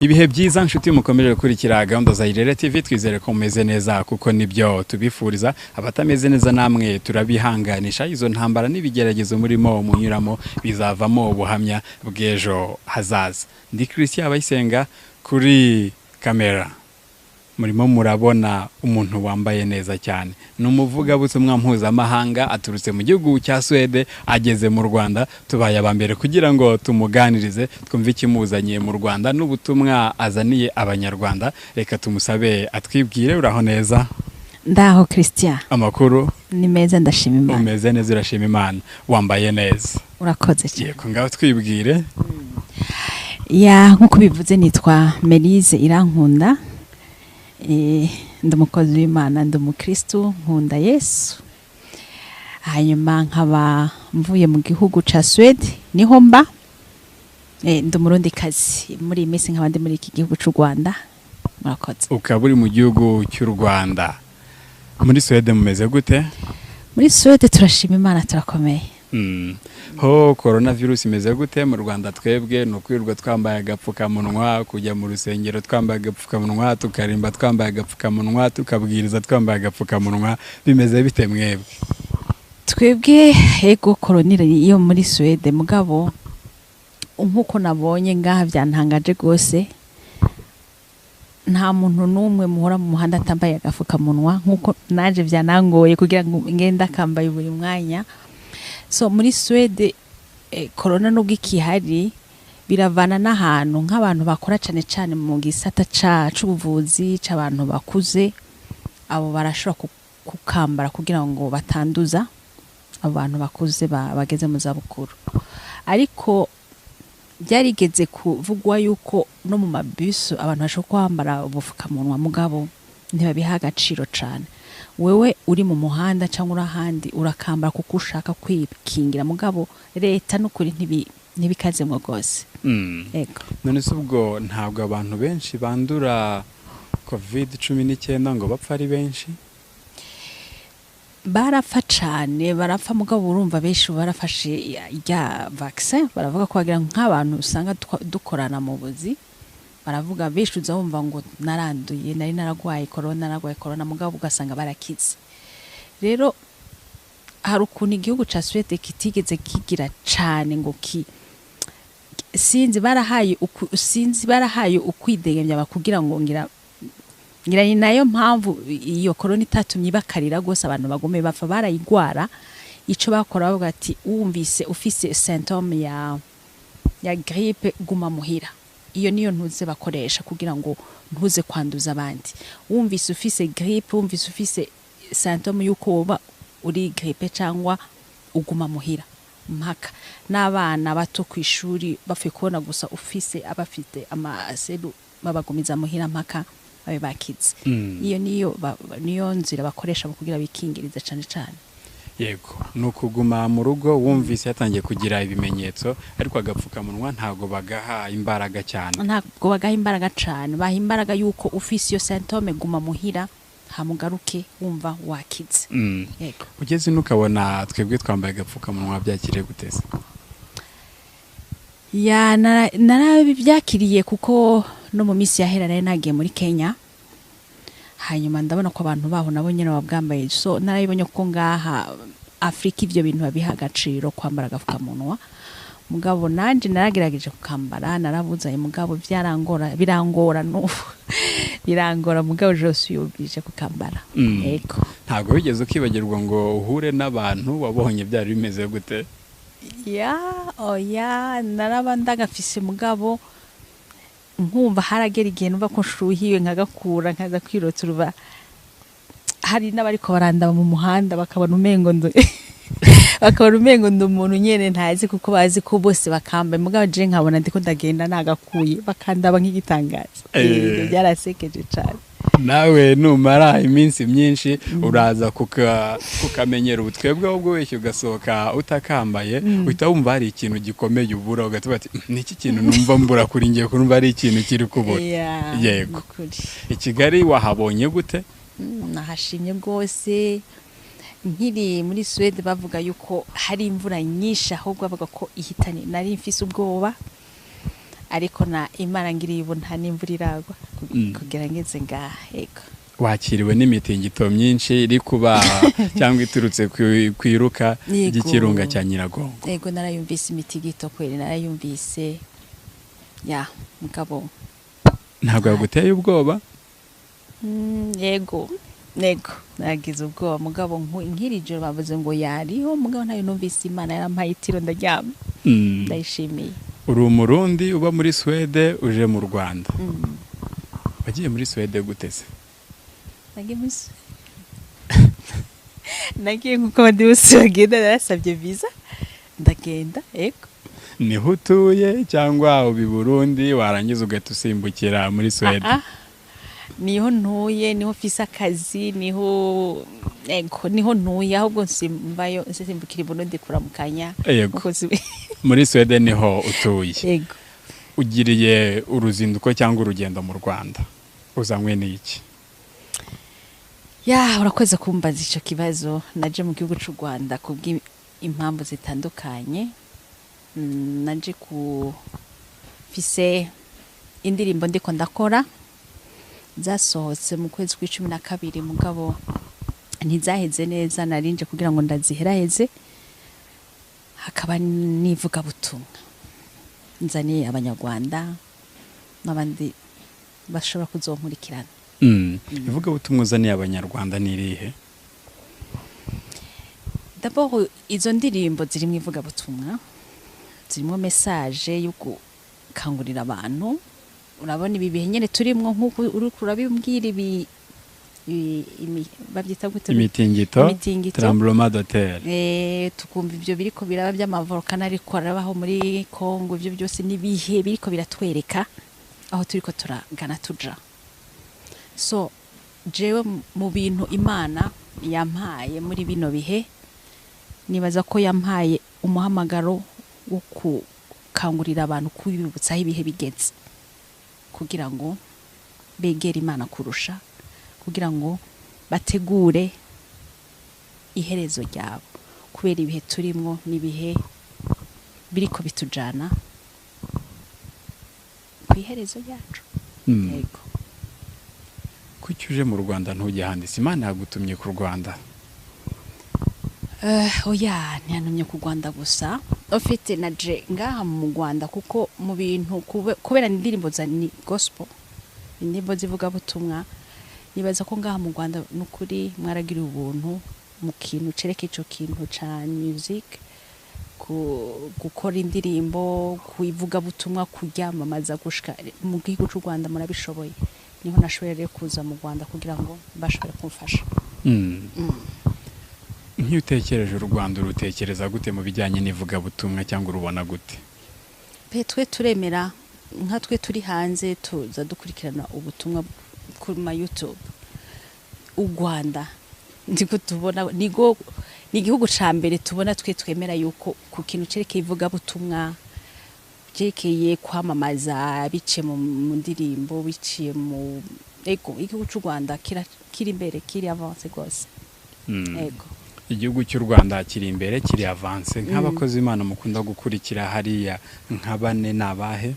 [SPEAKER 2] Ibihe byiza nshuti mukomeje gukurikira gahunda za Irere TV, twizere ko mumeze neza kuko nibyo tubifuriza. Abatameze neza namwe turabihanganisha, izo ntambara n'ibigeragezo murimo munyuramo bizavamo ubuhamya bw'ejo hazaza. Ndi Christian Abayisenga kuri kamera. Murimo murabona umuntu wambaye neza cyane, numuvuga butumwa mpuzamahanga aturutse mu gihugu cya Swede, ageze mu Rwanda. Tubaye abambere kugira ngo tumuganirize twumve ikimuzanye mu Rwanda n'ubutumwa azaniye abanyarwanda. Reka tumusabe atwibwire. Uraho neza?
[SPEAKER 1] Ndaho Christian.
[SPEAKER 2] Amakuru
[SPEAKER 1] ni meza, ndashima Imana.
[SPEAKER 2] Umeze neza, urashima Imana, wambaye neza.
[SPEAKER 1] Urakoze cyane.
[SPEAKER 2] Yego, ngaho twibwire.
[SPEAKER 1] Nkuko bivuze nitwa Mélyse Irankunda. Ndumukozi w'Imana, ndumukristo, nkunda Yesu. Hanyuma nkaba mvuye mu gihugu ca Swede, niho mba. Ndumurundi kazi muri imisi nkaba ndi muri iki gihugu c'u Rwanda. Murakoze.
[SPEAKER 2] Ukaba uri mu gihugu cy'u Rwanda. Muri Swede mumeze gute?
[SPEAKER 1] Muri Swede turashima Imana, turakomeye.
[SPEAKER 2] Ho coronavirus imeze gute mu Rwanda? Twebwe no kwirwa twambaye agapfukamunwa, kujya mu rusengero twambaye agapfukamunwa, tukarimba twambaye agapfukamunwa, tukabwiriza twambaye agapfukamunwa. Bimeze bite mwebwe?
[SPEAKER 1] Twebwe ego koronira iyo muri Swede, mugabo nkuko nabonye ngaha byantangaje gose. nta muntu n'umwe muhora mu muhanda atambaye agafukamunwa nk'uko naje byanangoye kugira ngo ngenda akambaye buri mwanya. So muri Swede corona nubwo ikihari biravana n'ahantu, nk'abantu bakora cyane mu gisata c'ubuvuzi c'abantu bakuze, abo barashobora kukambara kugira ngo batanduza abo bantu bakuze bageze mu zabukuru. Ariko byarigeze kuvugwa yuko no mu mabisi abantu bashobora kwambara ubufukamunwa, mugabo ntibabiha agaciro cyane. Wewe uri mu muhanda cyangwa uri ahandi urakambara kuko ushaka kwikingira, mugabo leta n'ukuri ntibikazemwo rwose. Ego.
[SPEAKER 2] None se ubwo ntabwo abantu benshi bandura COVID-19 ngo bapfa ari benshi?
[SPEAKER 1] Barapfa cyane, barapfa mugabo urumva benshi barafashe ya vaccine, baravuga ko bagira nk'abantu usanga dukorana mu buzi, baravuga benshi uzumva ngo naranduye, nari naragwaye corona mugabo ugasanga barakize. Rero hari ukuntu igihugu ca Swede kitigeze kigira cyane ngo sinzi barahaye ukwidegemya bakugira ngo ngira ni nayo mpamvu iyo corona itatumye bakarira gose abantu bagume bapfa, barayigwara. Ico bakora bavuga ati wumvise ufise symptome ya grippe guma muhira. Iyo niyo ntuze bakoresha kugira ngo ntuze kwanduza abandi. Wumvise ufise grippe, wumvise ufise symptome yuko woba uri grippe cyangwa uguma muhira mpaka. N'abana bato kwishuri bafuye kubona gusa ufise abafite amaselu babagumiza muhira mpaka babe bakize. Iyo niyo nzira bakoresha kugira bikingiriza cyane.
[SPEAKER 2] Yego, nukuguma mu rugo wumvise yatangiye kugira ibimenyetso, ariko agapfukamunwa ntago bagaha imbaraga cyane.
[SPEAKER 1] Ntago bagaha imbaraga cyane, baha imbaraga yuko ufise iyo symptome guma muhira hamugaruke wumva wakize. Yego.
[SPEAKER 2] Ugeze nukabona twebwe twambaye agapfukamunwa byakiriye guteza?
[SPEAKER 1] Ya narabyakiriye kuko no mu minsi yahera rero nagiye muri Kenya, hanyuma ndabona ko abantu baho nabo nyene babwambaye. So narabibonye ko ngaha Afrika ivyo bintu babiha agaciro kwambara agafukamunwa, mugabo nanje naragerageje kukambara, narabuzaye mugabo birangora mugabo je suis obligé kukambara. Ego.
[SPEAKER 2] Ntago bigeze ukibagirwa ngo uhure n'abantu wabonye byari bimeze gute?
[SPEAKER 1] Naraba ndagafise mugabo nkumva haragera igihe numva ko nshuhiwe nkagakura nkaza kwirota uruba. Hari n'abariko barandaba mu muhanda bakabona umengo ndo umuntu nyene ntazi, kuko bazi ko bose bakambaye, mugabo je nkabona ndiko ndagenda nagakuye bakandaba nk'igitangaza. Byarasekeje cyane.
[SPEAKER 2] Nawe numara iminsi myinshi uraza kukamenyera ubutwebwe ahubwo weshye ugasohoka utakambaye, uhita wumva hari ikintu gikomeye ubura, ugatuba ati niki kintu numva mbura kuri ngiye kurumva ari ikintu kiri kubura. Yego. I Kigali wahabonye gute?
[SPEAKER 1] Nahashimye rwose. Nkiri muri Swede bavuga yuko hari imvura nyinshi, ahubwo bavuga ko ihitanye. Nari mfise ubwoba, ariko na Imana ngiriye ubu nta n'imvura iragwa kugira ngeze ngaha. Yego.
[SPEAKER 2] Wakiriwe n'imitingito myinshi iri kuba cyangwa iturutse kwiruka ry'ikirunga cya Nyiragongo?
[SPEAKER 1] Yego, narayumvise imitingito kweli, narayumvise. Mugabo
[SPEAKER 2] ntabwo yaguteye ubwoba?
[SPEAKER 1] Yego, nagize ubwoba, mugabo nkiri joro bavuze ngo yariho, mugabo ntayo numvise. Imana yarampaye itiro ndaryama. Ndayishimiye.
[SPEAKER 2] Uri umurundi uba muri Swede uje mu Rwanda. Wagiye muri Swede gute se?
[SPEAKER 1] Nagiye nkuko abandi bose bagenda, narasabye visa ndagenda. Yego.
[SPEAKER 2] Niho utuye cyangwa ubi Burundi warangiza ugahita usimbukira muri Swede?
[SPEAKER 1] Niho ntuye, niho mfise akazi, niho ntuye, ahubwo nsimbukira i Burundi kuramukanya.
[SPEAKER 2] Muri Swede niho utuye?
[SPEAKER 1] Yego.
[SPEAKER 2] Ugiriye uruzinduko cyangwa urugendo mu Rwanda, uzanywe n'iki?
[SPEAKER 1] Urakoze kumbaza ico kibazo. Naje mu gihugu cy'u Rwanda kubw'impamvu zitandukanye. Naje fise indirimbo ndiko ndakora zasohotse mu kwezi kwa12, mugabo ntizaheze neza, narinje kugira ngo ndaziheraheze. Hakaba nivuga butumwa nzaniye abanyarwanda n'abandi bashobora kuzonkurikirana.
[SPEAKER 2] ivuga butumwa uzaniye abanyarwanda nirihe?
[SPEAKER 1] D'abord izo ndirimbo zirimo ivuga butumwa, zirimo message yo gukangurira abantu. Urabona ibi bihe nyene turimwo nk'uko uri kurabimbwira babyita gute,
[SPEAKER 2] imitingito tremblement de terre,
[SPEAKER 1] tukumva ivyo biriko biraba by'amavolcano ariko arabaho muri Kongo, ivyo byose nibihe biriko biratwereka aho turiko turagana tuja. So jewe mu bintu Imana yampaye muri bino bihe, nibaza ko yampaye umuhamagaro wo kukangurira abantu kubibutsa aho ibihe bigeze, kugira ngo begere Imana kurusha, kugira ngo bategure iherezo ryabo, kubera ibihe turimwo n'ibihe biriko bitujana ku iherezo ryacu. Yego.
[SPEAKER 2] Kuki uje mu Rwanda ntujye ahandi? Imana yagutumye ku Rwanda?
[SPEAKER 1] Oya, ntiyantumye ku Rwanda gusa, ufite naje ngaha mu Rwanda kuko mu bintu kubera indirimbo za gospel, indirimbo zivuga butumwa, nibaza ko ngaha mu Rwanda nukuri mwaragira ubuntu mu kintu cereke ico kintu ca music, gukora indirimbo, kuivuga butumwa, kuryamamaza gushika mu gihugu cy'u Rwanda murabishoboye. Niho nashoboye kuza mu Rwanda kugira ngo bashobore kumfasha.
[SPEAKER 2] Nk'iyo utekereje u Rwanda urutekereza gute mu bijyanye n'ivuga butumwa, cyangwa urubona gute?
[SPEAKER 1] Twe turemera nka twe turi hanze tuza dukurikirana ubutumwa kuri ma YouTube. U Rwanda ndiko tubona ni igihugu ca mbere tubona twe twemera yuko ku kintu cerekeye ivuga butumwa, cerekeye kwamamaza bice mu ndirimbo, biciye mu igihugu cy'u Rwanda kiri imbere, kiri avance gose. Ego.
[SPEAKER 2] Igihugu cy'u Rwanda kiri imbere, kiri avance. Nk'abakozi Imana mukunda gukurikira hariya nka bane nabahe?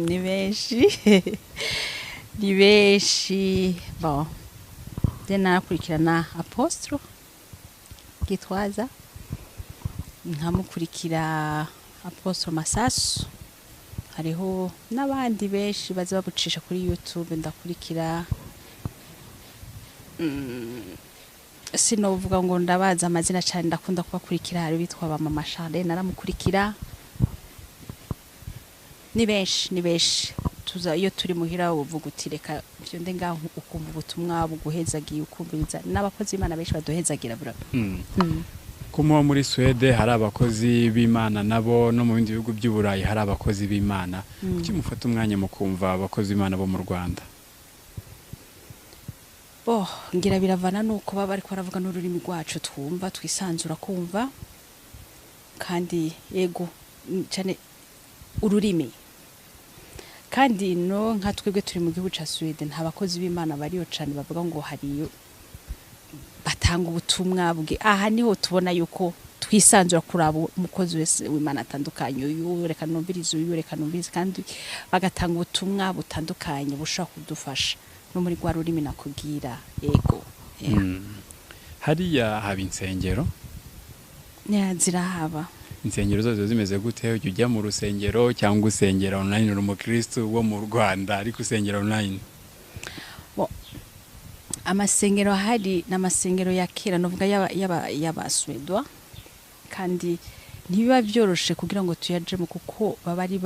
[SPEAKER 1] Ni benshi. Ni benshi. Bon. Dena nakurikirana Apostro Gitwaza, nkamukurikira Apostro Masasu, hariho n'abandi benshi baza babucisha kuri YouTube ndakurikira. Sinovuga ngo ndabaza amazina cyane, ndakunda kubakurikira. Hari bitwa ba Mama Charles naramukurikira. Ni benshi tuza iyo turi muhira uvuga uti reka byo ndenga ukumva ubutumwa buguhezagiye, ukumviriza n'abakozi Imana benshi baduhezagira bura.
[SPEAKER 2] Kuma muri Swede hari abakozi b'Imana, nabo no mu bindi bihugu by'Uburayi hari abakozi b'Imana. Kuki mufata umwanya mu kumva abakozi b'Imana bo mu Rwanda?
[SPEAKER 1] Ngira biravana nuko baba ariko baravuga n'ururimi rwacu twumva twisanzura kumva, kandi yego cyane ururimi. Kandi no nka twebwe turi mu gihugu ca Sweden, nta bakozi b'Imana bariyo cyane bavuga ngo hariyo batanga ubutumwa bwe. Aha niho tubona yuko twisanzura kuraba umukozi wese w'Imana atandukanye, uyu reka numvirize, uyu reka numvirize, kandi bagatanga ubutumwa butandukanye bushaka kudufasha no muri gwa rurimi nakubwira. Yego.
[SPEAKER 2] Hariya haba insengero?
[SPEAKER 1] Zirahaba.
[SPEAKER 2] Insengero zose zimeze gute? Ujya mu rusengero cyangwa usengera online? Uri umukristo wo mu Rwanda ariko usengera online?
[SPEAKER 1] Amasengero hari n'amasengero ya kera novuga yaba Swedwa, kandi ntibiba byoroshe kugira ngo tuyajemo kuko baba ari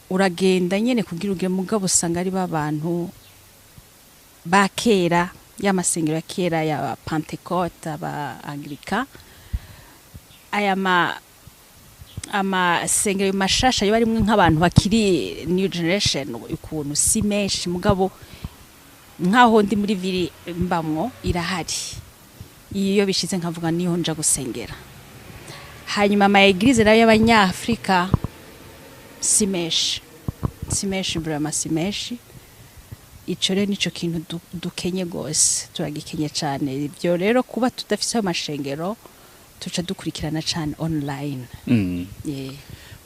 [SPEAKER 1] uragenda nyene kugira uge mugabo usanga ari babantu ba kera, y'amasengero ya kera ya Pentecote, aba Anglika. Aya amasengero mashasha yo barimwe nk'abantu bakiri new generation, ukuntu si menshi mugabo nkaho ndi muri viri mbamwo irahari. Iyo bishize nkavuga niho nja gusengera. Hanyuma ama eglise nayo y'abanyafrika simeshi brama simeshi. Ico rero nico kintu dukenye gose, turagikenye cyane. Ibyo rero kuba tudafise amashengero tuca dukurikirana cyane online.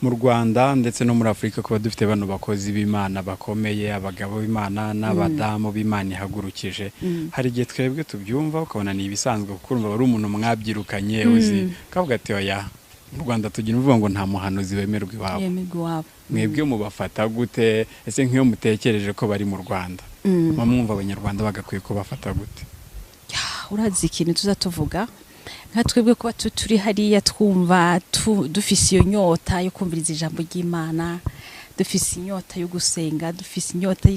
[SPEAKER 2] Mu Rwanda ndetse no muri Afrika kuba dufite bano bakozi b'Imana bakomeye, abagabo b'Imana n'abadamu b'Imana ihagurukije. Hari igihe twebwe tubyumva ukabona ni ibisanzwe kuko urumva bari umuntu mwabyirukanye uzi kavuga ati oya mu Rwanda tugira uvuga ngo nta muhanuzi wemerwa iwabo.
[SPEAKER 1] Yemerwa iwabo.
[SPEAKER 2] Mwebwe mubafata gute? Ese nk'iyo mutekereje ko bari mu Rwanda mwumva abanyarwanda bagakwiye ko bafata gute?
[SPEAKER 1] Urazi ikintu tuzatuvuga nka twebwe kuba turi hariya twumva dufise iyo nyota yo kumviriza ijambo ry'Imana, dufise inyota yo gusenga, dufise inyota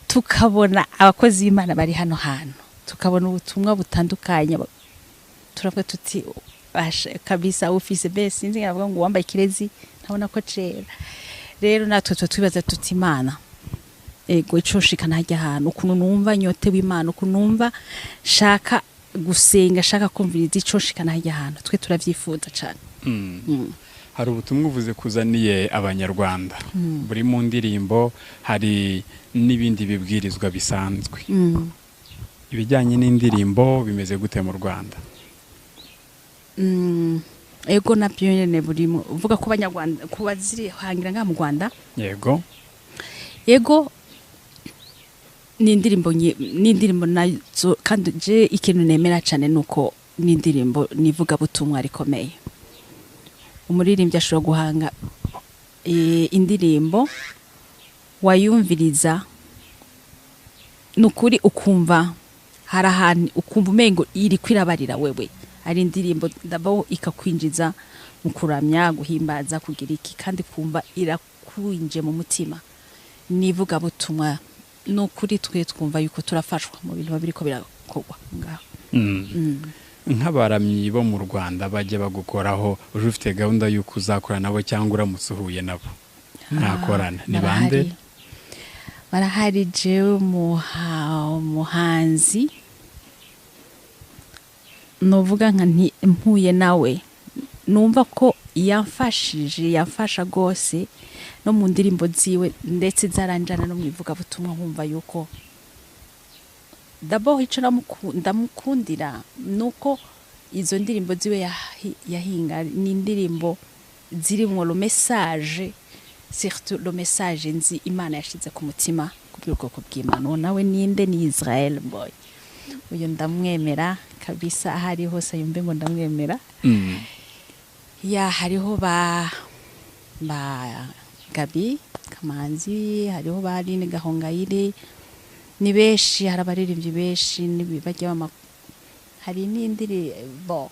[SPEAKER 1] tukabona abakozi b'Imana bari hano hantu, tukabona ubutumwa butandukanye, turavuga tuti kabisa ufise bese sinzi ngavuga ngo wambaye kirezi ntabona ko cera. Rero natwe twibaza tuti Imana ego ico shikana hajya ahantu ukuntu numva nyote w'Imana, ukuntu numva shaka gusenga, shaka kumviriza ico shikana hajya ahantu, twe turavyifuza cyane.
[SPEAKER 2] Hari ubutumwa uvuze kuzaniye abanyarwanda buri mu ndirimbo, hari n'ibindi bibwirizwa bisanzwe. Ibijyanye n'indirimbo bimeze gute mu Rwanda?
[SPEAKER 1] Ego nabyo nyene burimo uvuga ko abanyarwanda kuba ziri hangira nga mu Rwanda. Yego n'indirimbo nazo, kandi je ikintu nemera cyane nuko n'indirimbo nivuga butumwa rikomeye. Umuririmbyi ashobora guhanga indirimbo wayumviriza nukuri ukumva harahantu ukumva umengo iri kwirabarira wewe, ari indirimbo ndabaho ikakwinjiza mu kuramya, guhimbaza, kugira iki, kandi kumva irakwinje mu mutima. Nivuga butumwa nukuri twe twumva yuko turafashwa mu bintu babiriko birakorwa ngaho.
[SPEAKER 2] Nk'abaramyi bo mu Rwanda bajye bagukoraho, uje ufite gahunda y'uko uzakora nabo cyangwa uramusuhuye nabo mwakorana ni bande?
[SPEAKER 1] Barahari jewe muhanzi novuga nka mpuye nawe numva ko yamfasha gose no mu ndirimbo ziwe, ndetse zaranjana no mwivuga butumwa nkumva yuko d'abord ico ndamukundira nuko izo ndirimbo ziwe yahinga ni indirimbo zirimwo le message, surtout le message nzi Imana yashize ku mutima kubw'ubwoko bw'Imana. Nawe ninde? Ni Israel boy, uyo ndamwemera kabisa, ahari hose yumve ngo ndamwemera. Ya hariho ba Gabi Kamanzi, hariho ba Aline Gahongayire, ni beshi, hari abaririmbyi beshi bajya hari n'indirimbo,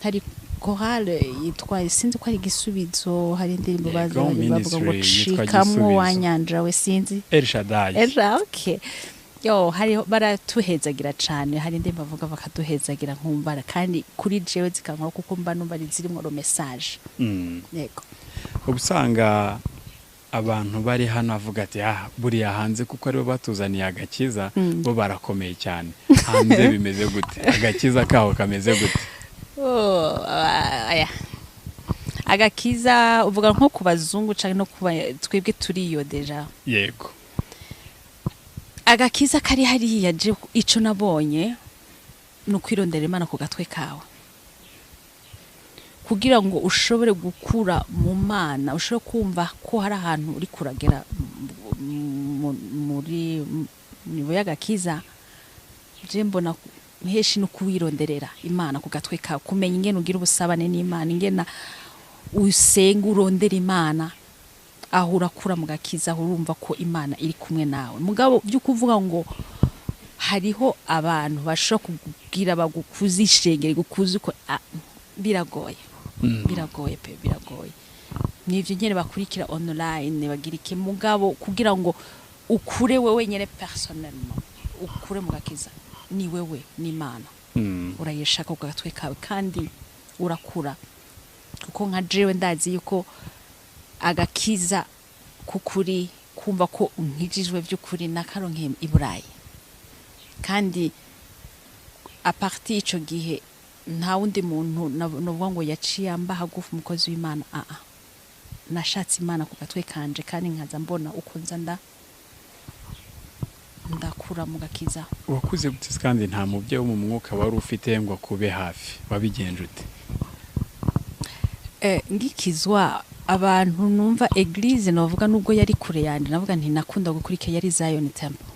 [SPEAKER 1] hari chorale yitwa sinzi ko ari igisubizo, hari indirimbo bavuga ngo cikamwo wanyanja we sinzi
[SPEAKER 2] El Shaddai.
[SPEAKER 1] Okay. Yo hariho baratuhezagira cyane, hari indirimbo bavuga bakaduhezagira nkumva, kandi kuri jewe zikankora kuko mba numva ari zirimo ro message. Yego
[SPEAKER 2] ubusanga abantu bari hano avuga ati buriya hanze kuko aribo batuzaniye agakiza bo barakomeye cyane. Hanze bimeze gute? Agakiza kaho kameze gute?
[SPEAKER 1] Agakiza uvuga nko ku bazungu cyangwa no kuba twebwe turiyo deja?
[SPEAKER 2] Yego.
[SPEAKER 1] Agakiza kari hariya je ico nabonye no kwirondera Imana ku gatwe kawe, kugira ngo ushobore gukura mu Mana, ushobore kumva ko hari ahantu uri kuragera muri nibo y'agakiza. Je mbona heshi no kuwironderera Imana ku gatwe kawe, kumenya ingene ugira ubusabane n'Imana, ingena usenga urondera Imana, aho urakura mu gakiza, urumva ko Imana iri kumwe nawe. Mugabo byo kuvuga ngo hariho abantu bashobora kugira bagukuza ishengere, gukuza ko biragoye. Biragoye pe, biragoye. Nivyo nyene bakurikira online bagira iki, mugabo kugira ngo ukure wewe nyene personnellement, ukure mu gakiza ni wewe n'Imana. Urayishaka ku gatwe kawe kandi urakura, kuko nka jewe ndazi yuko agakiza kukuri kumva ko nkijijwe by'ukuri nakaronke i Burayi, kandi a partir ico gihe nta wundi muntu novuga ngo yaciye amba hagufu umukozi w'Imana. Nashatse Imana ku gatwe kanje, kandi nkaza mbona uko nza ndakura mu gakiza.
[SPEAKER 2] Wakuze gute kandi nta mubye wo mu mwuka wari ufite ngo kube hafi? Wabigenje ute?
[SPEAKER 1] Ngikizwa abantu numva eglise novuga nubwo yari kure yandi, navuga nti nakunda gukurikira yari Zion Temple.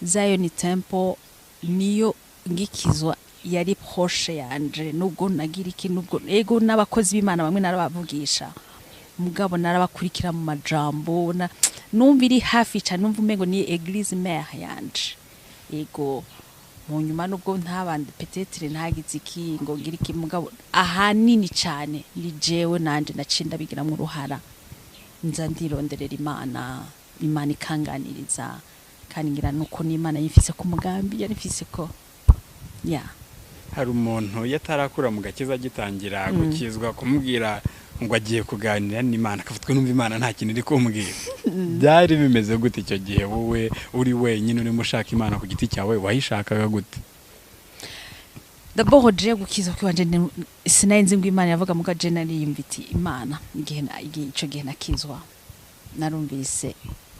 [SPEAKER 1] Zion Temple niyo ngikizwa yari proche yanje nubwo nagira iki nubwo ego n'abakozi b'Imana bamwe narabavugisha mugabo narabakurikira mu majambo numva iri hafi cyane numva umengo ni eglise mère yanje ego mu nyuma nubwo ntabandi peut-être ntagize iki ngo ngira iki mugabo ahanini cyane ni jewe nanje nacinda bigira mu ruhara nza ndironderera Imana ikanganiriza kandi ngira nuko n'Imana yifise ku mugambi yarifise ko
[SPEAKER 2] hari umuntu yatarakura mu gakiza gitangira gukizwa kumubwira ngo agiye kuganira n'Imana akavuga numva Imana nta kintu iri kumbwira byari bimeze gute icyo gihe wowe uri wenyine urimo ushaka Imana ku giti cyawe wayishakaga gute?
[SPEAKER 1] D'abord je gukizwa kwanje sinayinzi ngo Imana yavuga mu gaje nariyumviti Imana igihe ico gihe nakizwa narumvise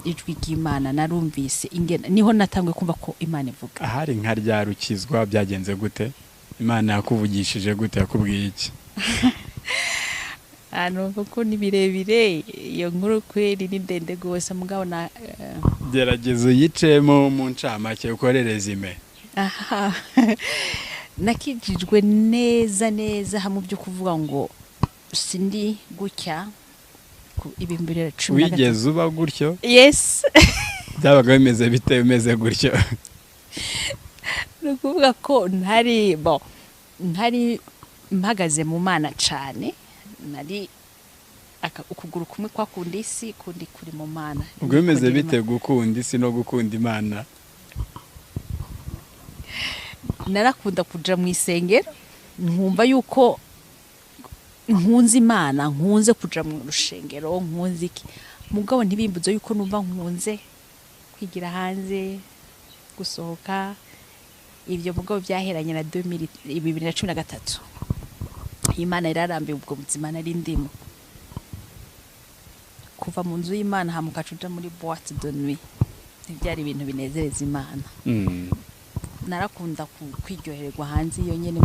[SPEAKER 1] ijwi ry'Imana narumvise ingena niho natangwe kumva ko Imana ivuga.
[SPEAKER 2] Ahari nka rya rukizwa byagenze gute? Imana yakuvugishije gute yakubwiye iki?
[SPEAKER 1] Numva ko ni birebire iyo nkuru kweri ni ndende gose mugabo na
[SPEAKER 2] gerageza yicemo mu ncamake ukorereza ime.
[SPEAKER 1] Nakijijwe neza hamwe byo kuvuga ngo sindi gutya ku 2013
[SPEAKER 2] wigeze uba gutyo?
[SPEAKER 1] Yes.
[SPEAKER 2] Byabaga bimeze bite bimeze gutyo?
[SPEAKER 1] Nukuvuga ko ntari mpagaze mu Mana cyane nari ukuguru kumwe kwa kundi isi kundi kuri mu Mana.
[SPEAKER 2] Ubwo bimeze bite gukunda isi no gukunda Imana?
[SPEAKER 1] Narakunda kuja mu isengero nkumva yuko nkunze Imana nkunze kuja mu rushengero nkunze iki mugabo ntibimbuzo yuko numva nkunze kwigira hanze gusohoka ibyo mugabo byaheranye na 2013 Imana irarambiye ubwo buzima nari ndimo kuva mu nzu y'Imana hamukacuja muri boîte de nuit ntibyari ibintu binezereza Imana. Narakunda kwiryohererwa hanze iyo nyene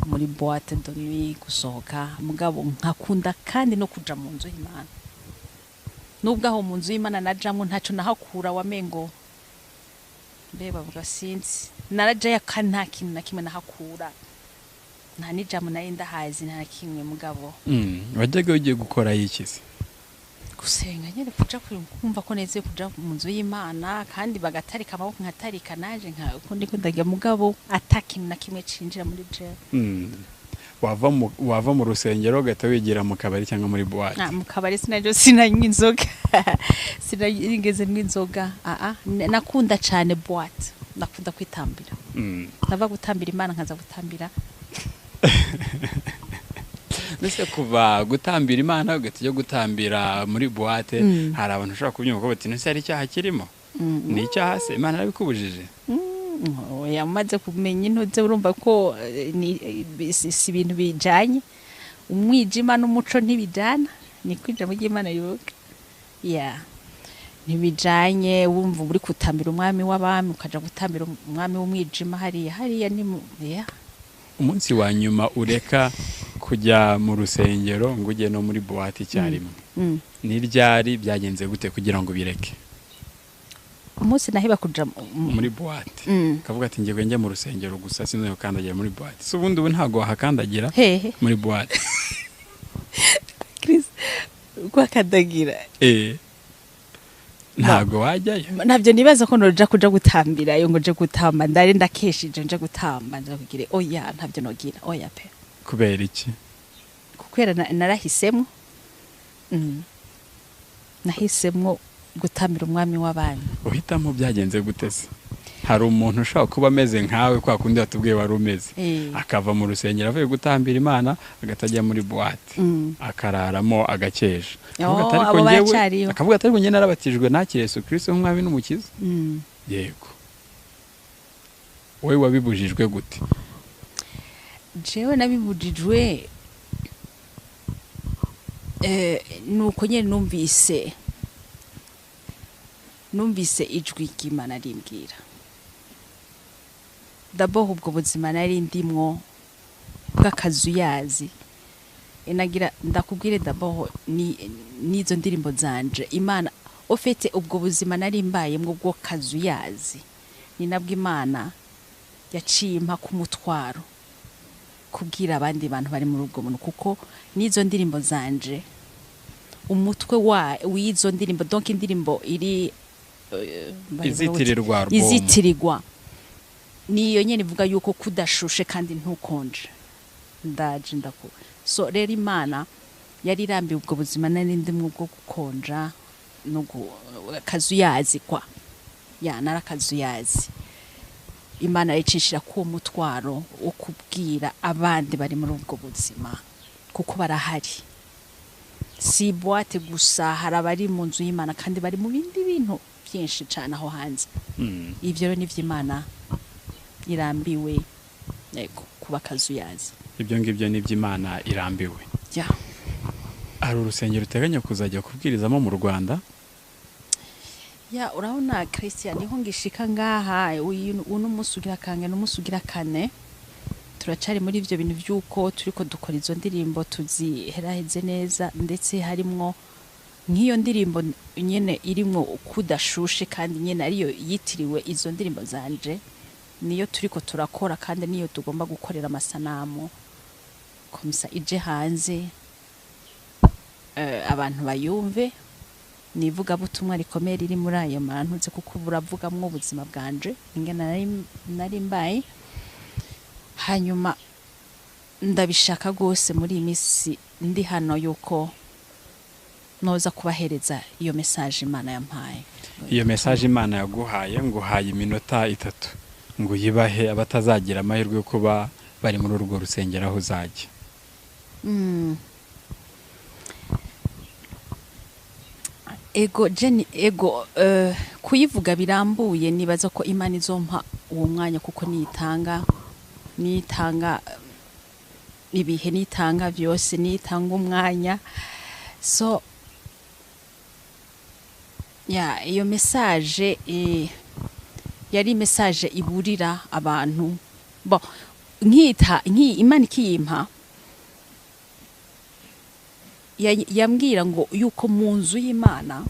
[SPEAKER 1] muri boîte de nuit gusohoka mugabo nkakunda kandi no kuja mu nzu y'Imana nubwo aho mu nzu y'Imana najamwe ntaco nahakura wamengo mbe bavuga sinzi naraja yakana kintu na kimwe nahakura nta nijamwe nari ndahazi nta kimwe mugabo
[SPEAKER 2] wajyaga ugiye gukora yikize
[SPEAKER 1] gusenga nyene kuja kumva ko neze kuja mu nzu y'Imana kandi bagatarika amaboko nkatarika naje nka uko ndiko ndagira mugabo atakintu na kimwe cinjira muri je.
[SPEAKER 2] Wava mu rusengero gata wigira mu kabari cyangwa muri boîte?
[SPEAKER 1] Mu kabari sinaje sinanywa inzoga sinageze n'inzoga nakunda cyane boîte nakunda kwitambira nava gutambira Imana nkaza gutambira
[SPEAKER 2] Nese kuva gutambira Imana ugatije gutambira muri boîte hari abantu ushobora kubyumva ko bati nese ari cyaha kirimo ni icyaha se Imana arabikubujije?
[SPEAKER 1] Yamaze kumenya intoze urumva ko si ibintu bijanye umwijima n'umuco ntibijana ni kwija mu Imana yoga ntibijanye wumva uri kutambira umwami w'abami ukaja gutambira umwami w'umwijima hariya ni
[SPEAKER 2] umunsi wa nyuma ureka kujya mu rusengero ngo ujye no muri boîte icyarimwe ni ryari byagenze gute kugira ngo bireke?
[SPEAKER 1] Umunsi nahiba kuja
[SPEAKER 2] muri boîte kavuga ati ngiye njye mu rusengero gusa sinzo kandagira muri boîte so ubundi ntago wahakandagira muri boîte
[SPEAKER 1] Chris kwa kandagira
[SPEAKER 2] ntago wajyayo
[SPEAKER 1] navyo nibaza ko noja kuja gutambira yo ngo je gutamba ndari ndakeshije nje gutamba nje kugire oya ntavyo nogira oya pe.
[SPEAKER 2] Kubera iki?
[SPEAKER 1] Kukwera narahisemo nahisemo gutambira umwami w'abami.
[SPEAKER 2] Uhitamo byagenze gutese? Hari umuntu ushaka kuba ameze nkawe kwa kundi watubwiye wari umeze akava mu rusengero avuye gutambira Imana agatajya muri boîte akararamo agakesha akavuga atari bunye narabatijwe nakire Yesu Kristo nk'umwami n'umukiza. Yego wowe wabibujijwe gute?
[SPEAKER 1] Jewe nabibujijwe nuko nyene numvise ijwi ry'Imana rimbwira. D'abord ubwo buzima nari ndimwo bw'akazu yazi nagira ndakubwire d'abord nizo ndirimbo zanje Imana ofete ubwo buzima nari mbayemwo bwo kazu yazi ni nabwo Imana yaciye impa ku mutwaro kubwira abandi bantu bari muri ubwo muntu, kuko n'izo ndirimbo zanje umutwe w'izo ndirimbo, donc indirimbo iri izitirirwa niyo nyene ivuga yuko kudashushe kandi ntukonje ndaje ndaku. So rero Imana yari irambiye ubwo buzima nari ndimwe bwo gukonja no kazuyazi kwa narakazuyazi. Imana yicishira ku mutwaro wo kubwira abandi bari muri ubwo buzima, kuko barahari, si boite gusa, hari abari mu nzu y'Imana kandi bari mu bindi bintu byinshi cyane aho hanze. Ivyo rero nivyo Imana irambiwe kuba kazuyazi.
[SPEAKER 2] Ibyo ngibyo nivyo Imana irambiwe. Ari urusengero uteganya kuzajya kubwirizamo mu Rwanda?
[SPEAKER 1] Urabona Christian, niho ngishika ngaha uno musi ugira kange n'umusi ugira kane, turacari muri ivyo bintu byuko turiko dukora izo ndirimbo tuziheraheze neza, ndetse harimwo nk'iyo ndirimbo nyene irimwo kudashushe kandi nyene ariyo yitiriwe izo ndirimbo zanje, niyo turiko turakora kandi niyo tugomba gukorera amasanamu komisa ije hanze, abantu bayumve. Nivuga butumwa rikomeye riri muri ayo mantuze, kuko buravugamwo ubuzima bwanje ingene nari mbaye. Hanyuma ndabishaka gose muri imisi ndi hano yuko noza kubahereza iyo message Imana yampaye.
[SPEAKER 2] Iyo message Imana yaguhaye, nguhaye iminota 3 ngo yibahe abatazagira amahirwe yo kuba bari muri urwo rusengero aho uzajya. Kuyivuga birambuye, nibaza ko Imana izompa uwo mwanya, kuko nitanga ibihe, nitanga byose, nitanga umwanya. So iyo message yari message iburira abantu. Imana ikiyimpa yambwira ngo yuko mu nzu y'Imana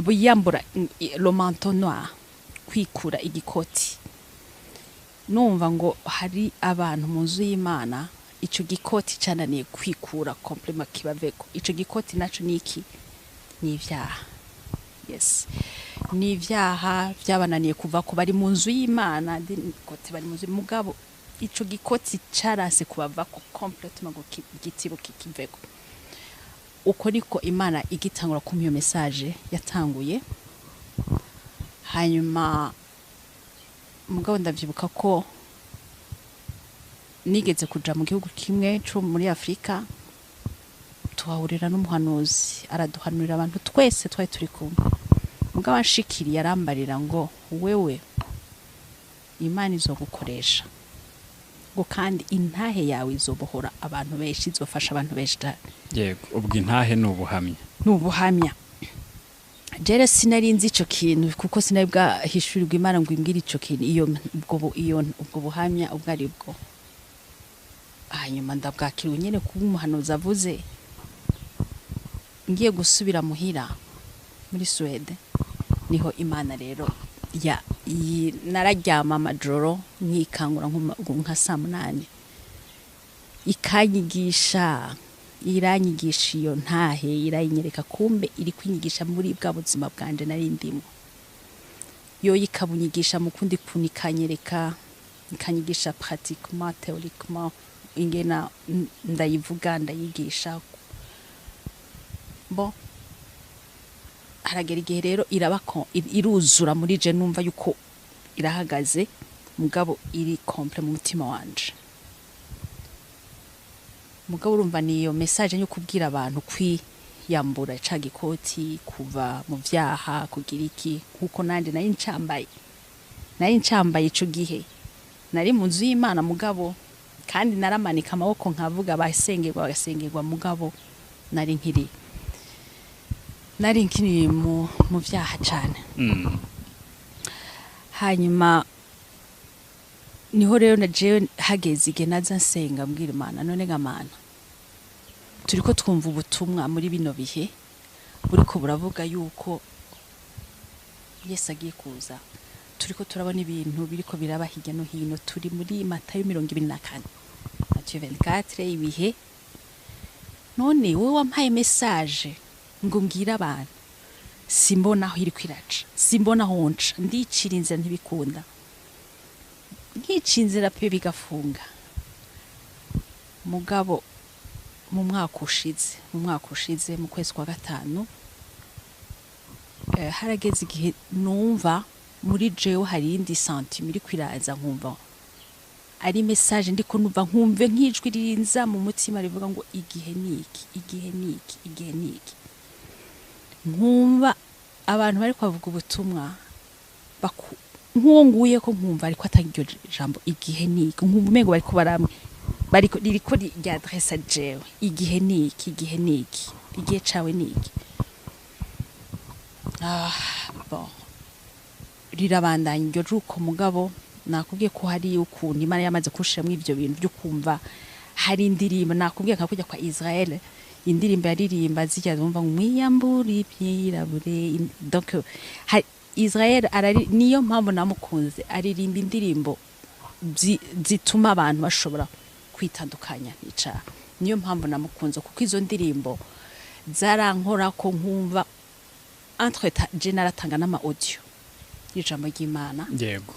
[SPEAKER 2] buyambura le manteau noir, kwikura igikoti. Numva ngo hari abantu mu nzu y'Imana ico gikoti cananiye kwikura complètement kibaveko. Ico gikoti naco niki? Ni ivyaha. Yes, ni ivyaha byabananiye kuva ko bari mu nzu y'Imana, gikoti bari mu nzu mugabo ico gikoti carase kubava ko complètement ngo gitibo kikiveko. Uko niko Imana igitangura kumpa iyo message yatanguye. Hanyuma mugabo ndavyibuka ko nigeze kuja mu gihugu kimwe cyo muri Afrika, tuhahurira n'umuhanuzi araduhanurira abantu twese twari turi kumwe. Mugabo anshikiriye arambarira ngo wewe Imana izogukoresha, ngo kandi intahe yawe izobohora abantu benshi, izofasha abantu benshi. Yego, ubwo intahe
[SPEAKER 1] n'ubuhamya. Jere sinarinzi ico kintu, kuko sinari bwahishurirwa Imana ngo imbwire ico kintu, ubwo buhamya ubwo ari bwo. Hanyuma ndabwakira nyene kuba umuhanuzi avuze. Ngiye gusubira muhira muri Swede, niho Imana rero nararyama amajoro nkikangura nka 8 ikanyigisha, iranyigisha iyo ntahe, irayinyereka kumbe iri kwinyigisha muri bwa buzima bwanje nari ndimo. Yo ikabunyigisha mu kundi kunikanyereka, ikanyigisha pratiquement théoriquement, ingena ndayivuga ndayigisha. Haragera igihe rero iruzura muri je, numva yuko irahagaze, mugabo iri complète mu mutima wanje. Mugabo urumva niyo message yo kubwira abantu kwiyambura ca gikoti, kuva mu vyaha, kugira iki, kuko nanje nari ncambaye ico gihe. Nari mu nzu y'Imana mugabo, kandi naramanika amaboko nkavuga bagasengerwa, mugabo nari nkiri mu vyaha cyane. Hanyuma niho rero naje hageze igihe naza nsenga mbwira Imana, none gamana turiko twumva ubutumwa muri bino bihe buriko buravuga yuko Yesu agiye kuza. Turiko turabona ibintu biriko biraba hirya no hino, turi muri Matayo 24. Matthieu 24 ibihe none wowe wampaye message ngo mbwira abantu simbona aho iri kwiraca simbona aho nca ndicira inzira ntibikunda nkicinzira pe bigafunga mugabo mu mwaka ushize mu kwezi kwa gatanu harageze igihe numva muri jewe hari indi sentiment iri kwiraza nkumva ari message ndiko numva nkumve nk'ijwi ririnza mu mutima rivuga ngo igihe niki nkumva abantu bari kwavuga ubutumwa nk'uwo nguye ko nkumva ariko atangiryo jambo igihe niki nkumva umengo bari ko baramwe bariko ririko rya adresse jewe igihe niki igihe cawe niki bon rirabandanya iryo juko mugabo nakubwiye ko hari ukuntu Imana yamaze kushiramo ivyo bintu byo kumva hari indirimbo nakubwiye nka kujya kwa Israel indirimbo yaririmba zijya zumva ngo mwiyambure ibyirabure donc Israel niyo mpamvu namukunze aririmba indirimbo zituma abantu bashobora kwitandukanya nica niyo mpamvu namukunze kuko izo ndirimbo zarankora ko nkumva entre je naratanga n'ama audio y'ijambo ry'Imana
[SPEAKER 2] yego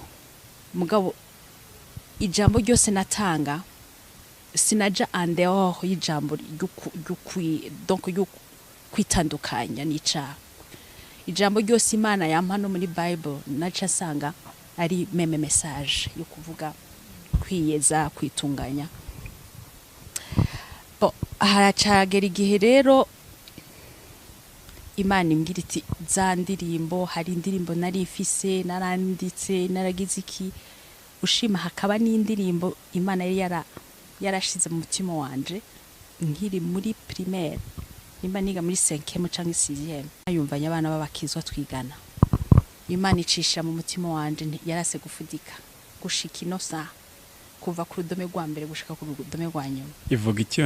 [SPEAKER 1] mugabo ijambo ryose natanga sinaja en dehors y'ijambo donc kwitandukanya nica ijambo ryose Imana yampa no muri Bible naca sanga ari meme message yo kuvuga kwiyeza kwitunganya haracagera igihe rero Imana imbwira iti za ndirimbo hari indirimbo nari ifise naranditse naragize iki ushima hakaba n'indirimbo Imana yari yarashize mu mutima wanje nkiri muri primaire nimba niga muri 5e cyangwa 6e ayumvanye abana babakizwa twigana Imana icisha mu mutima wanje yarase gufudika gushika inosa kuva ku rudome rwa mbere gushika ku rudome rwa nyuma
[SPEAKER 2] ivuga iki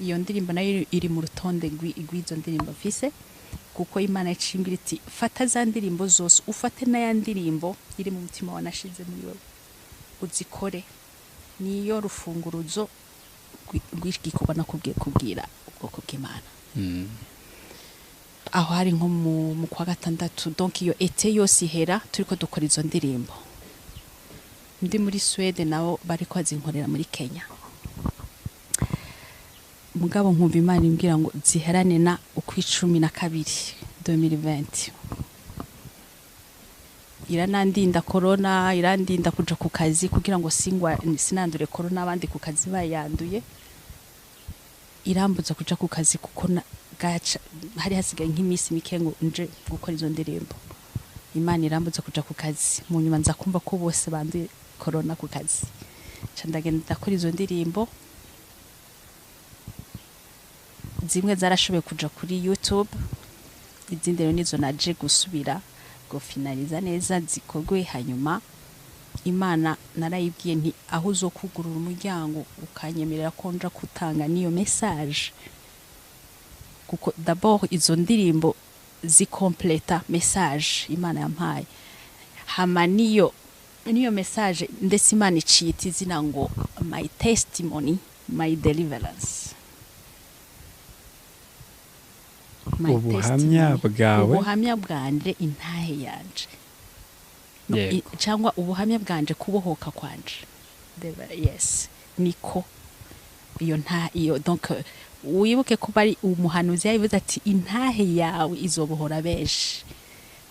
[SPEAKER 2] iyo
[SPEAKER 1] ndirimbo nayo iri mu rutonde rw'izo ndirimbo mfise kuko Imana yacimbira iti fata za ndirimbo zose ufate na ya ndirimbo iri mu mutima wanashize muri wowe uzikore niyo rufunguruzo rw'igikorwa nakubwiye kubwira ubwoko bw'Imana aho hari nko mu kwa gatandatu donc iyo ete yose ihera turiko dukora izo ndirimbo ndi muri Swede nabo bari kwazinkorera muri Kenya mugabo nkumva Imana imbwira ngo ziherane na ukwicumi na kabiri 2020 iranandinda corona irandinda kuja ku kazi kugira ngo sinandure corona abandi ku kazi bayanduye irambuza kuja ku kazi kuko gaca hari hasigaye nk'imisi mike ngo nje gukora izo ndirimbo Imana irambuza kuja ku kazi mu nyuma nza kumva ko bose banduye corona ku kazi candagenda ndakora izo ndirimbo zimwe zarashoboye kuja kuri YouTube izindi rero nizo naje gusubira go finaliza neza zikorwe hanyuma Imana narayibwiye nti aho uzokugurura umuryango ukanyemerera ko nja kutanga niyo message kuko d'abord izo ndirimbo zikompleta message Imana yampaye hama niyo message ndetse Imana iciyita izina ngo my testimony my deliverance ubuhamya bwanje intahe yanje cyangwa ubuhamya bwanje kubohoka kwanje yes niko iyo donc wibuke ko bari umuhanuzi yabivuze ati intahe yawe izobohora benshi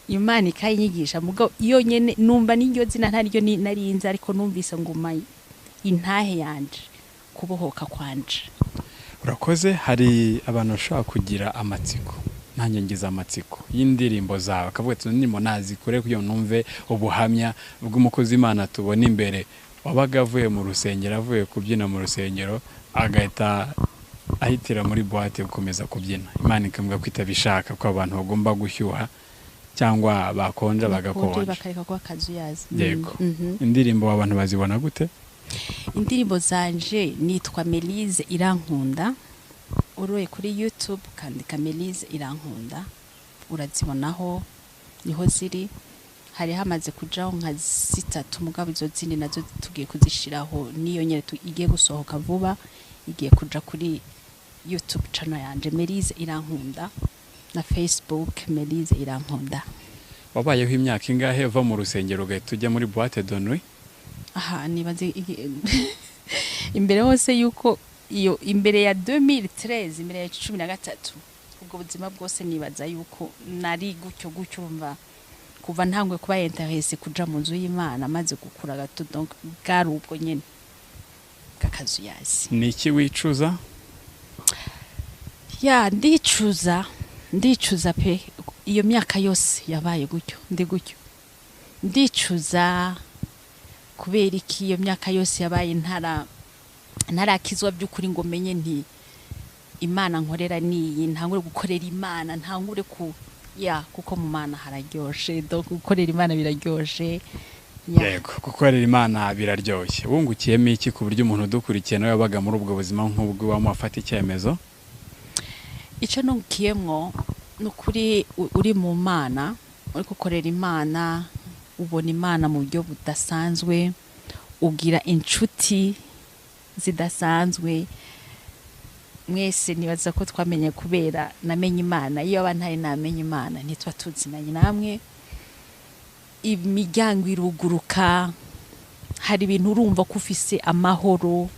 [SPEAKER 1] Imana ikayinyigisha mugabo iyo nyene numva n'iryo zina ntaryo narinze ariko numvise nguma intahe yanje kubohoka kwanje
[SPEAKER 2] urakoze hari abantu bashaka kugira amatsiko nanjye ngize amatsiko y'indirimbo zawe akavuga ati ndimo nazikore kugira numve ubuhamya bw'umukozi Imana tubona imbere wabaga avuye mu rusengero avuye kubyina mu rusengero agahita ahitira muri boîte gukomeza kubyina Imana ikambwa kwitabishaka ko abantu bagomba gushyuha cyangwa bakonja bagakonja
[SPEAKER 1] bakareka kwa kazuyazi
[SPEAKER 2] yego indirimbo abantu bazibona gute
[SPEAKER 1] indirimbo zanje nitwa Mélyse irankunda uroye kuri YouTube kandi Mélyse irankunda urazibonaho niho ziri hari hamaze kujaho nka 6 mugabo izo zindi nazo tugiye kuzishiraho niyo nyene igiye gusohoka vuba igiye kuja kuri YouTube channel yanje Mélyse irankunda na Facebook Mélyse irankunda.
[SPEAKER 2] Wabayeho imyaka ingahe uva mu rusengero ugahita ujya muri boîte de nuit?
[SPEAKER 1] Aha nibaze imbere hose yuko iyo imbere ya 2013 imbere ya 13 ubwo buzima bwose nibaza yuko nari gutyo urumva kuva ntangwe kuba interesse kuja mu nzu y'Imana maze gukura gato donc bwari ubwo nyene kakazu yazi.
[SPEAKER 2] Niki wicuza?
[SPEAKER 1] Ya ndicuza pe iyo myaka yose yabaye gutyo ndicuza kubera iki iyo myaka yose yabaye ntarakizwa by'ukuri ngo menye nti Imana nkorera niyi ntangure gukorera Imana ntangure kuko mu Mana hararyoshe donc gukorera Imana biraryoshe.
[SPEAKER 2] Yego gukorera Imana biraryoshye. Wungukiyemo iki ku buryo umuntu udukurikiye nawe yabaga muri ubwo buzima nk'ubwo wamufata icyemezo?
[SPEAKER 1] Icyo nungukiyemwo nukuri uri mu Mana uri gukorera Imana ubona Imana mu buryo budasanzwe ugira inshuti zidasanzwe. Mwese nibaza ko twamenye kubera namenye Imana iyo abantari namenye Imana ntitwa tuzinanye namwe imiryango iruguruka hari ibintu urumva ko ufise amahoro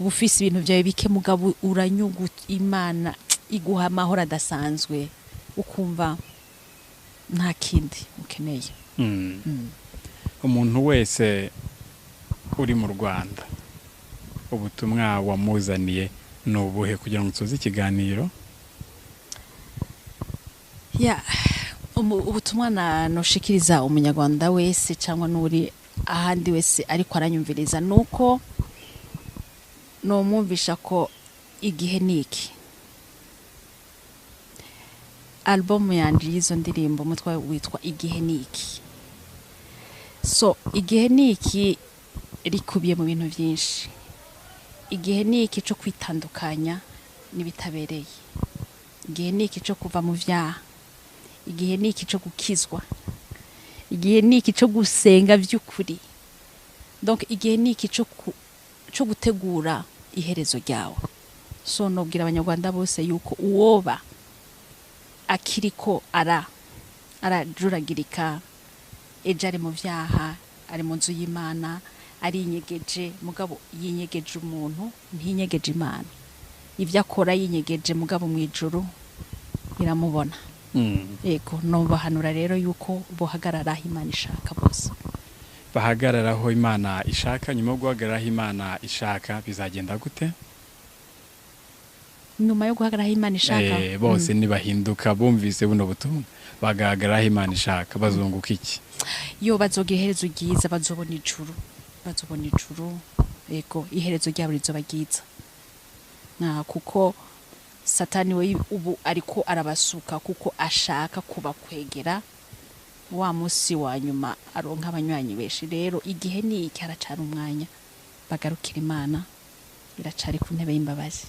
[SPEAKER 1] ufise ibintu byawe bike mugabo uranyugu Imana iguha amahoro adasanzwe ukumva nta kindi ukeneye.
[SPEAKER 2] Umuntu wese uri mu Rwanda ubutumwa wamuzaniye nubuhe kugira ngo tuzi ikiganiro?
[SPEAKER 1] Ubutumwa noshikiriza umunyarwanda wese cyangwa nuri ahandi wese ariko aranyumviriza nuko no mwumvisha ko igihe niki. Album yanje yizo ndirimbo mutwa witwa igihe niki. So igihe niki rikubiye mu bintu byinshi. Igihe niki cyo kwitandukanya nibitabereye. Igihe niki cyo kuva mu vyaha. Igihe niki cyo gukizwa. Igihe niki cyo gusenga by'ukuri. Donc igihe niki cyo gutegura iherezo ryawe. So nobwira abanyarwanda bose yuko uwoba akiriko arajuragirika ejo ari mu vyaha ari mu nzu y'Imana ari inyegeje mugabo yinyegeje umuntu ntinyegeje Imana ivyo akora yinyegeje mugabo mu ijuru iramubona. Yego no bahanura rero yuko bohagarara Imana ishaka bose
[SPEAKER 2] bahagararaho Imana ishaka. Nyuma yo guhagararaho Imana ishaka bizagenda gute?
[SPEAKER 1] Nyuma yo guhagararaho Imana ishaka
[SPEAKER 2] bose nibahinduka bumvise buno butumwa bagahagararaho Imana ishaka bazunguka iki?
[SPEAKER 1] Yo bazogira iherezo ryiza bazobona ijuru yego iherezo ryabo rizoba ryiza kuko Satani we ubu ariko arabasuka kuko ashaka kubakwegera wa musi wa nyuma aronka abanywanyi beshi. Rero igihe niki haracara umwanya bagarukira Imana iracari ku ntebe y'imbabazi.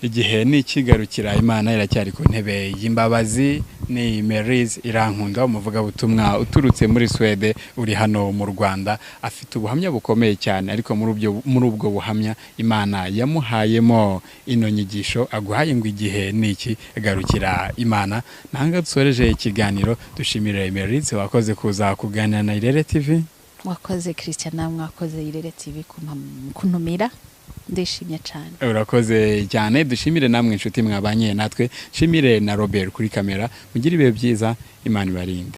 [SPEAKER 2] Igihe nikigarukira Imana iracyari ku ntebe y'imbabazi. Ni Mélyse irankunda umuvuga butumwa uturutse muri Swede uri hano mu Rwanda afite ubuhamya bukomeye cyane ariko muri ubwo buhamya Imana yamuhayemo ino nyigisho aguhaye ngo igihe niki garukira Imana. Nanga dusoreje ikiganiro dushimire Mélyse wakoze kuza kuganira na Irere TV.
[SPEAKER 1] Wakoze Christian mwakoze Irere TV kuntumira ndishimye cyane.
[SPEAKER 2] Urakoze cyane dushimire namwe inshuti mwabanye natwe. Shimire na Robert kuri kamera. Mugire ibihe byiza Imana ibarinde.